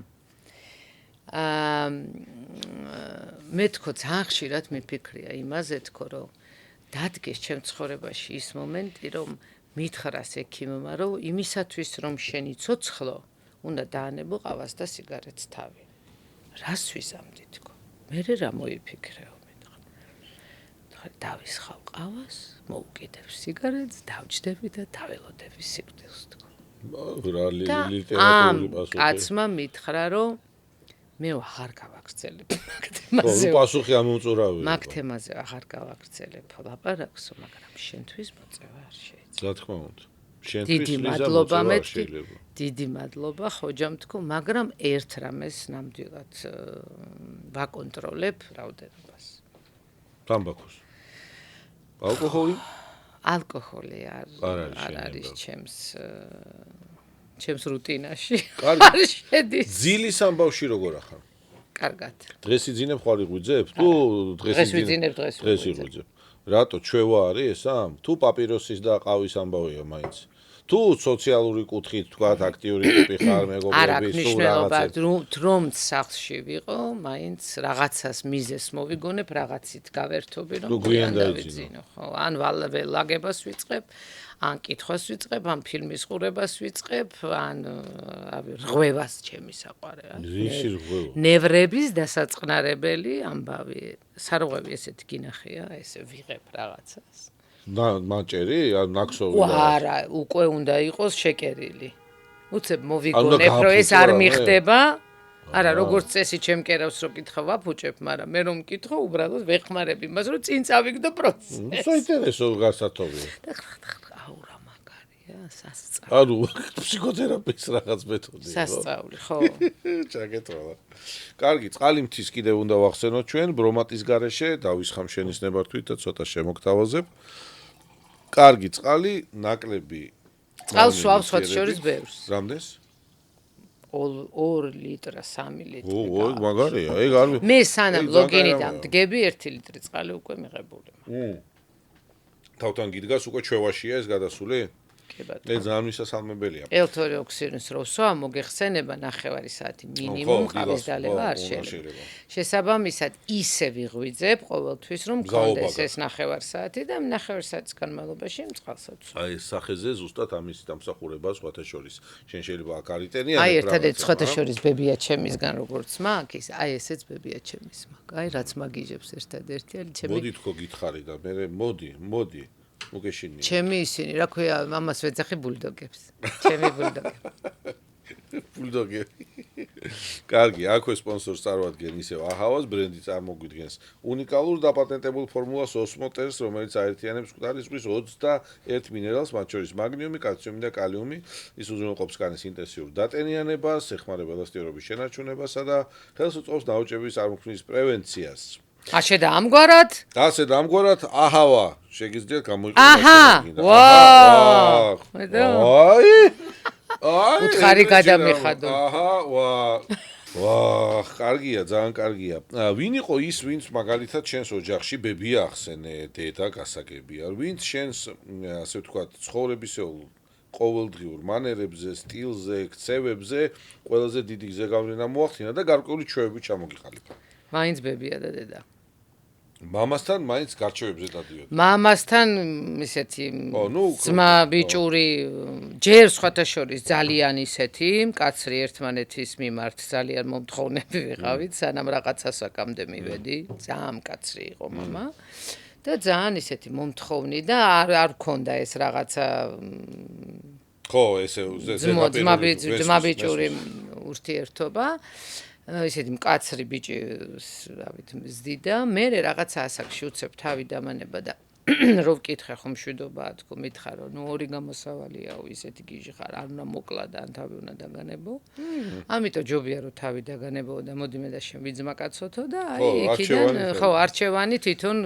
მე თქო ძალიან ხშირად მიფიქრია იმაზე თქო რომ დადგეს ჩემ ცხოვრებაში ის მომენტი რომ მითხრას ექიმმა რომ იმისათვის რომ შენი ცოცხლო უნდა დაანებო ყავას და სიგარეტს თავი რას ვიზამდი თქო მე რა მოიფიქრეო დავისხავ ყავას, მოუკიდებ სიგარეტს, დავჯდები და დაველოდები სიკვდილს თქო. რა ლიტერატურული პასუხი. კაცმა მითხრა, რომ მე აღარ გავაგრძელებ მაგ ხო, თემაზე. პასუხი ამოუწურავია. მაგ თემაზე აღარ გავაგრძელებ ლაპარაკსო, მაგრამ შენთვის მოწევა არ შეიძლება. რა თქმა უნდა. შენთვის დიდი ლიზა მადლობა მოწევა არ მეთქი. შეიძლება. დიდი მადლობა ხოჯამ თქო, მაგრამ ერთ რამეს ნამდვილად ვაკონტროლებ რაოდენობას. თამბაქოს. ალკოჰოლი? ალკოჰოლი არ არის ჩემს რუტინაში. კარგი. არ შედის. ძილის ამბავში როგორ ახარ? კარგად. დღეს იძინებ ხვალ იღვიძებ? თუ დღეს ვიძინებ, დღეს იღვიძებ. რატო ჩვევა არის ეს ამ? თუ პაპიროსის და ყავის ამბავია მაინც? თუ სოციალური კუთხით თქვა აქტიური ტიპი ხარ მეგობრების თუ რაღაცა რომ სახლში ვიყო, მაინც რაღაცას მიზეს მოვიგონებ, რაღაცით გავერთობი რომ გვიან დავიძინო, ხო? ან ვალაგებას ვიწყებ, ან კითხვას ვიწყებ, ან ფილმის ყურებას ვიწყებ, ან რღვევას ჩემი საყვარე, ისი რღვევა? ნევრების დასაწყნარებელი ამბავი. სარღვევი ესეთი გინახია, ესე ვიღებ რაღაცას. მაჭერი, ნაქსოვი და არა, უკვე უნდა იყოს შეკერილი. უცებ მოვიგონებ, რომ ეს არ მიხდება. არა, როგორც წესი ჩემ კერავს რო კითხავ ვაფუჭებ, მაგრამ მე რომ მკითხო, უბრალოდ ვეხმარებ იმას, რომ წინ წავიგდო პროცესი. საინტერესო გასათოვია. და აუ რა მაგარია, სასწაული. ანუ ფსიქოთერაპიის რაღაც მეთოდი. სასწაული, ხო. ჩაგეთვალა. კარგი, წყალი მთის კიდევ უნდა ვახსენოთ ჩვენ ბრომატის გარეშე, დავისხამ შენის ნებართვით და ცოტა შემოგთავაზებ. კარგი წყალი, ნაკლები. წყალს ვსვავ სხვა შორის ბევრს. რამდენს? 2 ლიტრა, 3 ლიტრი. ო, მაგარია, ეგ არ მე სანამ ლოგინიდან მდგები 1 ლიტრი წყალი უკვე მიღებული მაქვს. თავთან გიდგას უკვე ჩვევაშია ეს გადასული? კი ბატონო. ეს ძალიან მისასალმებელია. ელთორი ოქსიგენის რო ვსვა, მოგეხსენება 9 საათი მინიმუმ ყავის დალევა არ შეიძლება. შესაბამისად ისე ვიღვიძებ ყოველთვის რომ მქონდეს ეს 9 საათი და 9 საათის განმავლობაში წყალსაც. აი ეს სახეზე ზუსტად ამის დამსახურება სხვათა შორის. შენ შეიძლება აქ არიტენიანებ. აი ერთადერთი სხვათა შორის ბებია ჩემისგან როგორც მაქვს, აი ესეც ბებია ჩემის მაქვს. აი რაც მაგიჟებს ერთადერთი არის ჩემი. მოდი თქო გითხარი და მე მოდი. მოგეშინია. ჩემი ისინი, რა ქვია, მამას ვეძახი ბულდოგებს. ჩემი ბულდოგები. ბულდოგები. კარგი, აქვე სპონსორს წარმოადგენს ისევ აჰავას ბრენდი წარმოგვიდგენს უნიკალურ დაპატენტებულ ფორმულას ოსმოტერს, რომელიც აერთიანებს მკვდარი ზღვის 21 მინერალს, მათ შორის მაგნიუმი, კალციუმი და კალიუმი. ის უზრუნველყოფს კანის ინტენსიურ დატენიანებას, ეხმარება ელასტიურობის შენარჩუნებასა და ხელს უწყობს ნაოჭების წარმოქმნის პრევენციას. ასე და ამგვარად? ასე და ამგვარად აჰავა შეგიძლიათ გამოიყენოთ. აჰა! ვაუ! აი! აი! უთხარი გადამიხადო. აჰა, ვაა, კარგია, ძალიან კარგია. ვინ იყო ის, ვინც მაგალითად შენს ოჯახში ბებია ახსენე, დედა გასაგებია, ვინც შენს ასე ვთქვათ, ცხოვრებისეულ ყოველდღიურ მანერებზე, სტილზე, ქცევებზე ყველაზე დიდი ზეგავლენა მოახდინა და გარკვეული ჩვევები ჩამოგიყალიბა. მაინც ბებია და დედა. მამასთან მაინც გარჩევებზე დადიოდა. მამასთან ისეთი ძმა ბიჭური ჯერ სხვათა შორის ძალიან ისეთი მკაცრი ერთმანეთის მიმართ ძალიან მომთხოვნები ვიყავით, სანამ რაღაც ასაკამდე მივედი, ძალიან მკაცრი იყო მამა და ძალიან ისეთი მომთხოვნი და არ მქონდა ეს რაღაცა ხო, ესე ძმა ბიჭური ურთიერთობა. ისეთი მკაცრი ბიჭი, რავით, მზდიდა. მე რაღაცა ასაკში უცებ თავი დამანება და რო ვკითხე ხომ მშვიდობაა, თქო, მითხარო, ნუ ორი გამოსავალიაო, ისეთი გიჟი ხარ, არ უნდა მოკლა და ან თავი უნდა დაგანებო. ამიტომ ჯობია რომ თავი დაგანებო და მოდიმე და შენ ვიძმა კაცოთო და აი იქიდან ხო, არჩევანი თვითონ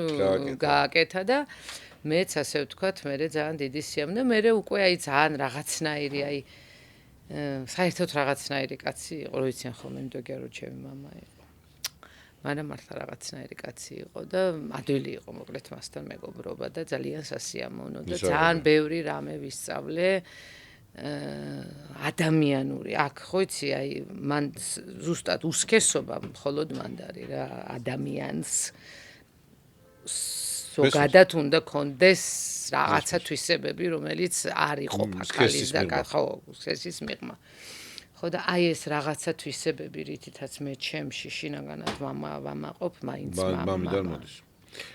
გააკეთა და მეც ასე ვთქვათ, მე ძალიან დიდი სიამოვნე, მე უკვე აი ძალიან რაღაცნაირი აი საერთოდ რაღაცნაირი კაცი იყო, რო იციან ხოლმე მდოგია რომ ჩემი მამა იყო. მაგრამ მართლა რაღაცნაირი კაცი იყო და ადვილი იყო მოკლედ მასთან მეგობრობა და ძალიან სასიამოვნო და ძალიან ბევრი რამე ვისწავლე ადამიანური. აქ ხო იცი, აი მან ზუსტად უსქესობა მხოლოდ მანდ არის რა, ადამიანს ზოგადად უნდა კონდეს რაღაცა თვისებები, რომელიც არ იყო ფაქალის და ხო, სესის მიღმა. ხო და აი ეს რაღაცა თვისებები, რითითაც მე ჩემში შინაგანად ვამაყობ, მაინც მამა. მამიდან მოდის.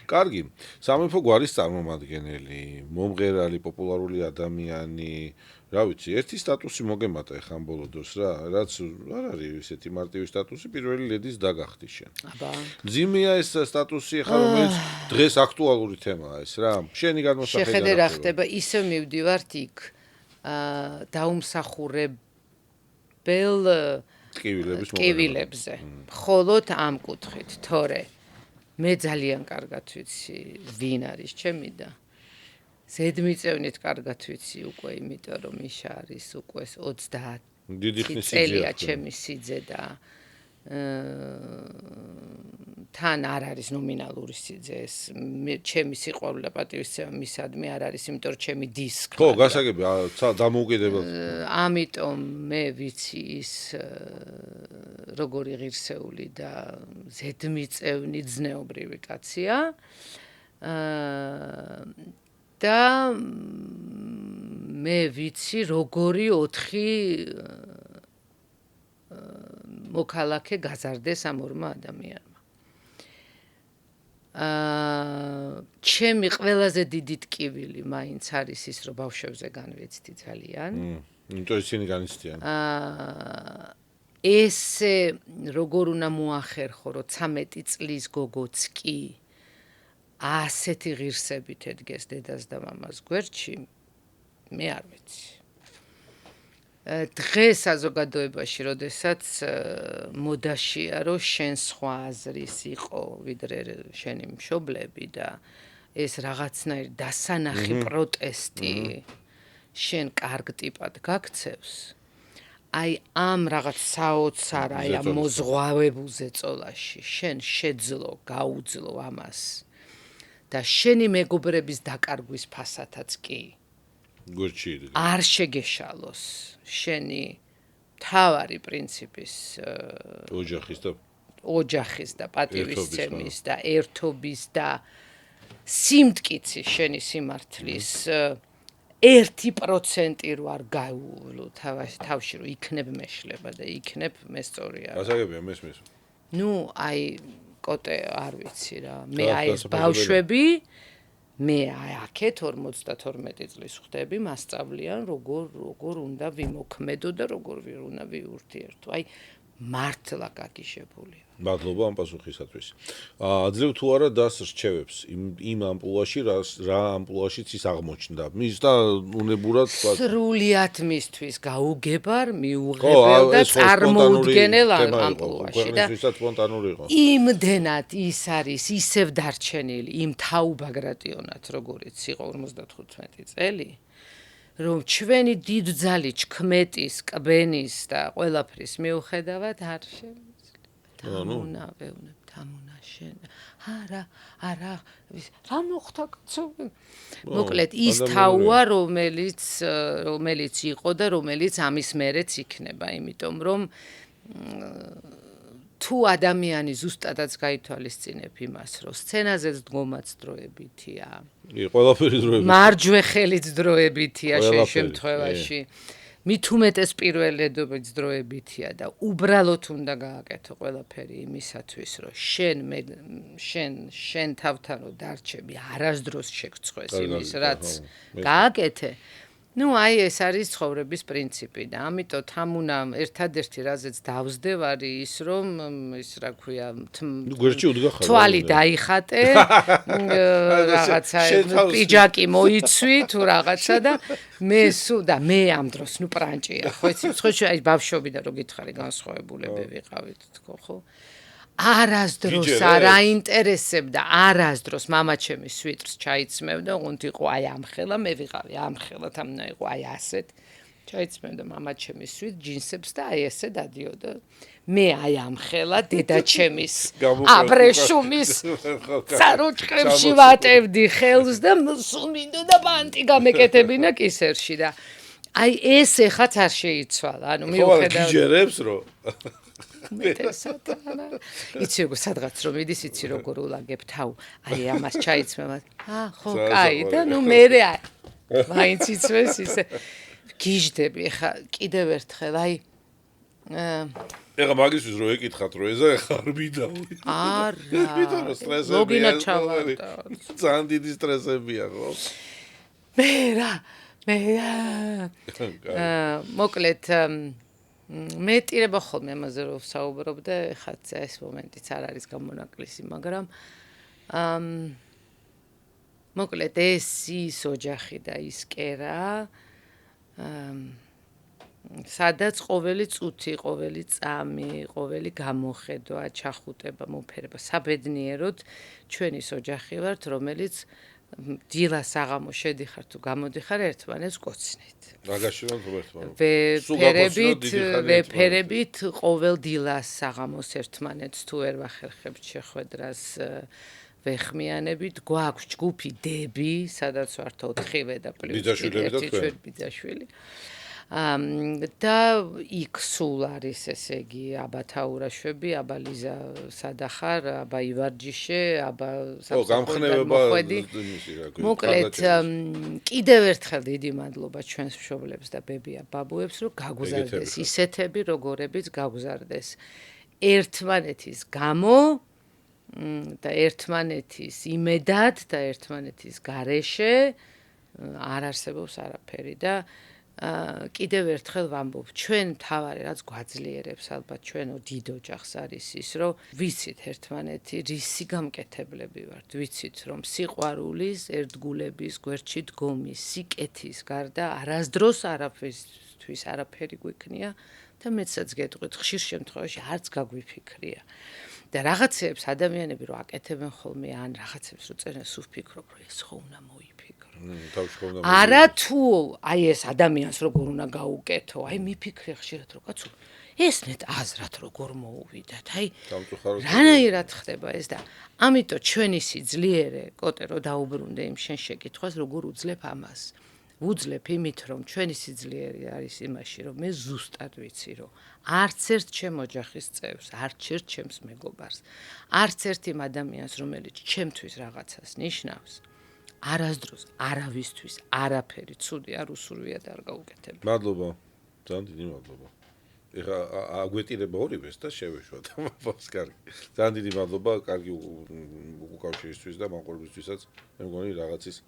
კარგი. სამეფო გვარის წარმომადგენელი, მომღერალი, პოპულარული ადამიანი, რა ვიცი, ერთი სტატუსი მოგემატა ეხა ამ ბოლო დროს რა, რაც არ არის ესეთი მარტივი სტატუსი, პირველი ლედის დაგახდი შენ. აბა. ძიმია ეს სტატუსი ეხა რომელიც დღეს აქტუალური თემაა ეს რა. შენი გადმოსახედა. შეხედე რა ხდება, ისევ მივდივართ იქ დაუმსახურებელ ტკივილებზე. მხოლოდ ამ კუთხით, თორე მე ძალიან კარგად ვიცი ვინ არის ჩემი და ზედმიწევნით კარგად ვიცი უკვე, იმიტომ რომ იშა არის უკვე 30 დიდი ხნის წელია ჩემი სიძე და თან არ არის ნომინალური სიძე ეს ჩემი სიყვარული და პატივისცემა მისადმი არ არის, იმიტომ რომ ჩემი დისკი. ხო, გასაგები, დამოუკიდებელი. ამიტომ მე ვიცი ის როგორი ღირსეული და ზედმიწევნი ძნეობრივი კაცია. და მე ვიცი როგორი 4 მოქალაქე გაზარდეს ამ ორმა ადამიანმა. ჩემი ყველაზე დიდი ტკივილი მაინც არის ის, რომ ბავშვებზე განვეცდი ძალიან. იმიტომ ისინი განიცდიან. ესე როგორ უნდა მოახერხო, რომ 13 წლის გოგოც კი ასეთი ღირსებით ედგეს დედას და მამას გვერდში, მე არ ვიცი. დღეს საზოგადოებაში, როდესაც მოდაშია, რომ შენ სხვა აზრის იყო, ვიდრე შენი მშობლები და ეს რაღაცნაირი დასანახი პროტესტი შენ კარგ ტიპად გაქცევს, აი ამ რაღაც საოცარ, აი ამ მოზღვავებულ ზეწოლაში, შენ შეძლო, გაუძლო ამას და შენი მეგობრების დაკარგვის ფასათაც კი გვერდში არ შეგეშალოს შენი თავარი პრინციპის ოჯახის და პატივისცემის და ერთობის და სიმტკიცის შენი სიმართლის 1% რო არ გაუვლო თავში რომ იქნებ მეშლება და იქნებ მესწორია. გასაგებია მესმის. ნუ აი კოტე არ ვიცი რა. მე აი ეს ბავშვები მე აი აქეთ 52 წლის ხდები, მასწავლიან როგორ უნდა ვიმოქმედო და როგორ უნდა ვიურთიერთო. აი მართლა გაგიშებულია. მადლობა ამ პასუხისათვის. აძლევ თუ არა დას რჩევებს იმ ამპლუაში, რა ამპლუაშიც ის აღმოჩნდა. მის და უნებურად თქვა. სრულიად მისთვის გაუგებარ, მიუღებელ და წარმოუდგენელ ამპლუაში და სპონტანური იყო. იმდენად ის არის ისევ დარჩენილი იმ თაუბაგრატიონად, როგორიც იყო 55 წელი. რომ ჩვენი დიდძალი ჩქმეტის, კბენის და ყველაფრის მიუხედავად არ შემიძლია. თამუნა შენ. არა, რა მოხდა კაცო? მოკლედ ის თაუა, რომელიც იყო და რომელიც ამის მერეც იქნება, იმიტომ რომ თუ ადამიანი ზუსტადაც გაითვალისწინებ იმას, რომ სცენაზეც დგომაც დროებითია. ყველაფერი დროებითია. მარჯვე ხელიც დროებითია შენ შემთხვევაში. მით უმეტეს პირველედობიც დროებითია და უბრალოდ უნდა გააკეთო ყველაფერი იმისათვის, რომ შენ თავთან რო დარჩები, არასდროს შეგწყვეს იმის, რაც გააკეთე. ნუ აი ეს არის ცხოვრების პრინციპი და ამიტომ თამუნა ერთადერთი რაზეც დავსდევ არის ის რომ ის რა ქვია თვალი დაიხატე რაღაცა პიჯაკი მოიცვი თუ რაღაცა და მე ამ დროს ნუ პრანჭია ხო იცი ხოჩი აი ბავშვები და რო გითხარი განსხვავებულები ვიყავით თქო ხო არასდროს არ აინტერესებდა არასდროს მამაჩემი სვიტრს ჩაიცმევდა უღუნთ იყო აი ამხელა მე ვიყავი ამხელა თამნა იყო აი ასეთ ჩაიცმევდა მამაჩემი სვით ჯინსებს და აი ესე დადიოდა მე აი ამხელა დედაჩემის აბრეშუმის საროჭყრებში ვატევდი ხელს და სუმინდო და ბანტი გამეკეთებინა კისერში და აი ეს ეხაც არ შეიცვალა ანუ მიუხედავად გიჯერებს რო იცი როგორ სადღაც რომ მიდის იცი როგორ ულაგებ თავ აი ამას ჩაიცმევ ხო კაი და ნუ მერე მაინც იცვეს ისე გიждები ხა კიდევ ერთხელ აი ეხა მაგისთვის რო ეკითხათ რომ ეზა ეხა არ მიდავი. არა. სტრესებია. ლოგინა ჩავარდა. ძალიან დიდი სტრესებია ხო? მოკლედ მეტირება ხოლმე ამაზე რომ ვსაუბრობ და ეხლა ეს მომენტიც არ არის გამონაკლისი, მაგრამ მოკლედ ეს ის ოჯახი და ის კერა სადაც ყოველი წუთი, ყოველი წამი, ყოველი გამოხედვა, ჩახუტება, მოფერება საბედნიეროდ ჩვენ ის ოჯახი ვართ, რომელიც დილას საღამო შედიხარ თუ გამოდიხარ ერთმანეთს გოცნით. მაგაში რომ ერთმანეთს. ვეფერებით ყოველ დილას საღამოს ერთმანეთს თუ ვერ ვახერხებთ შეხვედრას ვეხმიანებით, გვაქვს ჯგუფი დები, სადაც ვართ 4-ვე და პლუს ერთი ბიძაშვილი. და იქ სულ არის ესე იგი აბა თაურაშვები, აბა ლიზა სადახარ, აბა ივარჯიშე, აბა გამხნევება მოკლედ კიდევ ერთხელ დიდი მადლობა ჩვენს მშობლებს და ბებია ბაბუებს, რომ გაგუზარდეს ისეთები, როგორებიც გაგუზარდეს ერთმანეთის გამო და ერთმანეთის იმედად და ერთმანეთის გარეშე არ არსებობს არაფერი და კიდევ ერთხელ ვამბობ, ჩვენ მთავარი რაც გვაძლიერებს ალბათ ჩვენო დიდ ოჯახს არის ის, რომ ვიცით ერთმანეთი რისი გამკეთებლები ვართ, ვიცით რომ სიყვარულის, ერთგულების, გვერდში დგომის, სიკეთის გარდა არასდროს არაფერისთვის არაფერი გვიქნია და მეცაც გეტყვით, ხშირ შემთხვევაში არც გაგვიფიქრია. და რაღაცებს ადამიანები რო აკეთებენ ხოლმე ან რაღაცებს რო წერენ, სულ ვფიქრობ, რომ ეს ხო უნდა მოიფიქრო. არა თუ აი ეს ადამიანს როგორ უნდა გაუკეთო, აი მიფიქრე ხშირად რომ კაცო ეს ნეტ აზრად როგორ მოუვიდათ, აი რანაირად ხდება ეს და ამიტომ ჩვენი სიძლიერე, კოტე რო დაუბრუნდე იმ შენ შეკითხვას, როგორ უძლებ ამას. ვუძლებ იმით, რომ ჩვენი სიძლიერე არის იმაში, რომ მე ზუსტად ვიცი, რომ არც ერთ ჩემ ოჯახის წევრს, არც ერთ ჩემს მეგობარს, არც ერთ იმ ადამიანს, რომელიც ჩემთვის რაღაცას ნიშნავს, არასდროს არავისთვის არაფერი ცუდი არ უსურვია და არ გაუკეთებ. მადლობა. ძალიან დიდი მადლობა. ეხა აგვეტირება ორივეს და შევეშვა და მაფას კარგი. ძალიან დიდი მადლობა კარგი უკავშირისთვის და მაყურებლისთვისაც. მე მგონი რაღაცის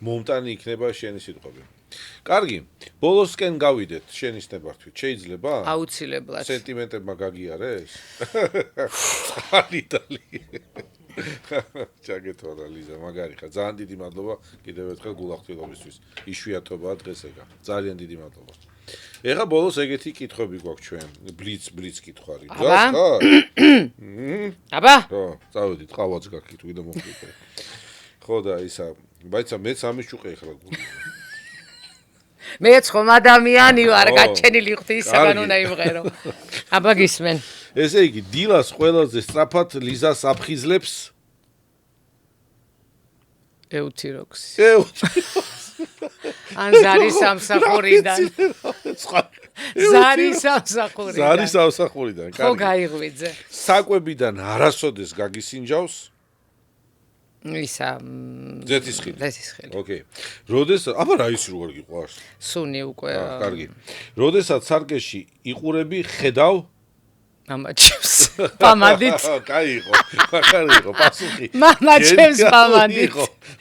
მომტანი იქნება შენი სიტყვები. კარგი, ბოლოსკენ გავიდეთ შენის ნებართვით. შეიძლება? აუცილებლად. სენტიმენტებმა გაგიარეს? ხალიდალი. ჩაგეთვალა ლიზა, მაგარი ხარ. ძალიან დიდი მადლობა კიდევ ერთხელ გულახდილობისთვის. იშვიათობაა დღეს ეგა. ძალიან დიდი მადლობა. ეხა ბოლოს ეგეთი კითხვები გვაქვს ჩვენ. ბლიც კითხვარი. გას ხარ? აბა? ხო, წავედით, ყავაც გაქით, ვიდა მოხდით. ხო და ისა, ბაიცა მეც ამის ჭუყე ეხლა. მეც ხომ ადამიანი ვარ, გაჩენილი ღვთისაგან უნდა იმღერო. აბა გისმენ. ესე იგი, დილას ყველაზე სწრაფად ლიზას აფხიზლებს ეუთიროქსი. ან ზარის სამსახურიდან. ზარის სამსახურიდან. ხო გაიღვიძე. საკვებიდან არასოდეს გაგისინჯავს? ისა ზეთისხილი. ოკეი. აბა რა ის როგორ გიყვარს? სუნი უკვე. კარგი. როდესაც სარკეში იყურები, ხედავ მამაჩემს პამადით. კაი იყო. მაგარი იყო პასუხი. მამაჩემს პამადით.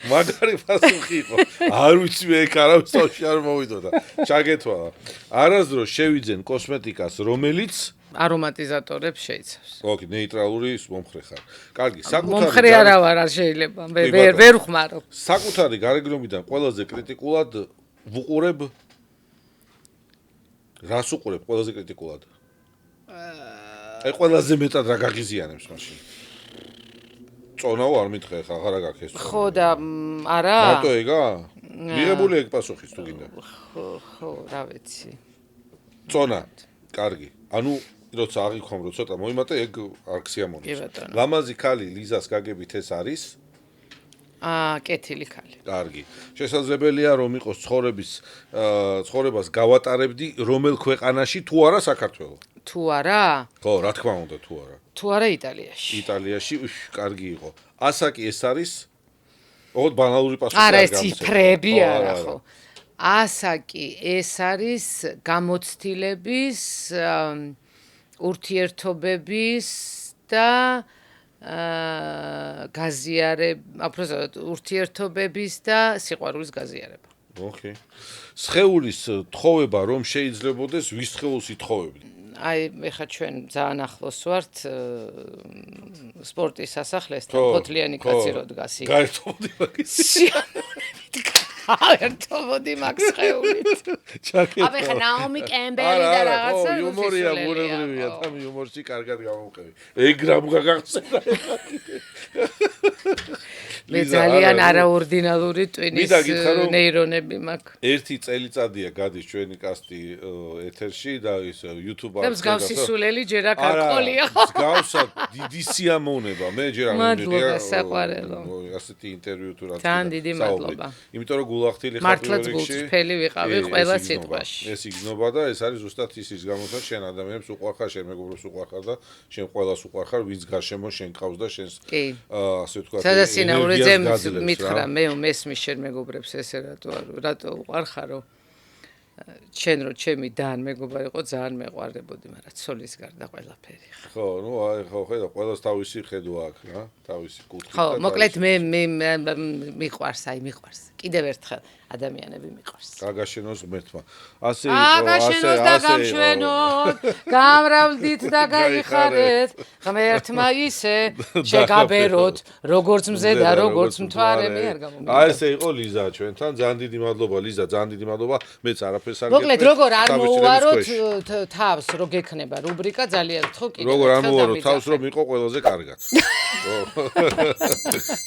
მაგარი პასუხი იყო. არ ვიცი მე ეგ არავის თავში არ მოვიდოდა. ჩაგეთვალა. არასდროს შევიძენ კოსმეტიკას, რომელიც არომატიზატორებს შეიცავს. ოკეი, ნეიტრალური მომხრე ხარ. კარგი, საკუთარი მომხრე არა ვარ, არ შეიძლება. ვერ ხმარო. საკუთარი გარეგნობიდან ყველაზე კრიტიკულად ვუყურებ. რას უყურებ ყველაზე კრიტიკულად? აი ყველაზე მეტად რა გაღიზიანებს მაშინ. წონაო არ მითხე ხა, აღარა გაქვს ეს. ხო და არა? მარტო ეგა? მიღებული ეგ პასუხის თუ გინდა. ხო, რა ვიცი. წონა, კარგი. ანუ როცა აღიქომრო ცოტა მოიმატე ეგ არ ქსიამონებს. ლამაზი ქალი ლიზას გაგებით ეს არის? კეთილი ქალი. კარგი. შესაძლებელია რომ იყოს ცხოვრებას გავატარებდი რომელ ქვეყანაში თუ არა საქართველოს. თუ არა? ხო, რა თქმა უნდა, თუ არა. თუ არა იტალიაში. იტალიაში, კარგი იყო. ასაკი ეს არის? ოღონდ ბანალური პასუხი არა, ეს ციფრები არა ხო. ასაკი ეს არის გამოცდილების ურთიერთობების და ურთიერთობების და სიყვარულის გაზიარება. ოკეი. სხეულის თხოვება რომ შეიძლებოდეს ვის სხეულს ითხოვებდი? აი, ეხლა ჩვენ ძალიან ახლოს ვართ სპორტის სასახლესთან, ფოთლიანი კაცი რო დგას იქ. გაერთობდი მაგის. გაერთობდი მაგ სხეულით. აბა ხა ნაომი კემბელი და რაღაცა იუმორია, ბუნებრივია, და იუმორში კარგად გამოვყევი. ეგრამ გაგახსენა. მე ძალიან არაორდინალური ტვინის ნეირონები მაქვს. ერთი წელიწადია გადის ჩვენი კასტი ეთერში და ის YouTube-ში. და მსგავსი სულელი ჯერ აქ არ ყოლია. მსგავსად დიდი სიამოვნება. მე ჯერ არ მადლობა საყვარელო. ასეთი ინტერვიუ თუ რაც. ძალიან დიდი მადლობა. იმიტომ რომ გულახდილი ხარ მართლაც გულწრფელი ვიყავი ყველა სიტყვაში. ეს იგნობა და ეს არის ზუსტად ის გამოთქვა შენ ადამიანებს უყვარხარ, შენ მეგობრებს უყვარხარ და შენ ყველას უყვარხარ, ვინც გარშემო შენ ყავს და შენს ასე ვთქვათ სადაც სინაურიძე მითხრა მე მესმის შენ მეგობრებს ესე რატო უყვარხარო შენ რო ჩემი დან მეგობარი იყო ძალიან მეყვარდებოდი მაგრამ ცოლის გარდა ყველაფერი ხო ნუ აი ხო ხედა ყველას თავისი ხედვა აქვს რა თავისი კუთხით ხო მოკლედ მე მიყვარს კიდევ ერთხელ ადამიანები მიყვარს გაგაშენოს ღმერთმა ასე გაგაშენოს და გამშვენოთ გამრავლდით და გაიხარეთ ღმერთმა ისე შეგაბეროთ როგორც მზე და როგორც მთვარე მე არ გამომიგდა აი ესე იყო ლიზა ჩვენთან ძალიან დიდი მადლობა ლიზა ძალიან დიდი მადლობა მეც არაფერს არ მოკლედ როგორ არ მოუვაროთ თავს რო გექნება რუბრიკა ძალიან ხო კიდევ როგორ არ მოუვაროთ თავს რომ იყო ყველაზე კარგად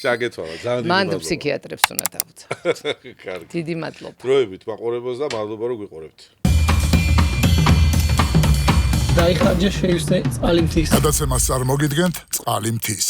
ჩაგეთვალა ძალიან დიდი მანდ ფსიქიატრებს უნდა დავუძახოთ კარგი დიდი მადლობა დროებით მაყურებელს და მადლობა რომ გვიყურებთ დაიხარჯა შეივსე წყალი მთის გადაცემას წარმოგიდგენთ წყალი მთის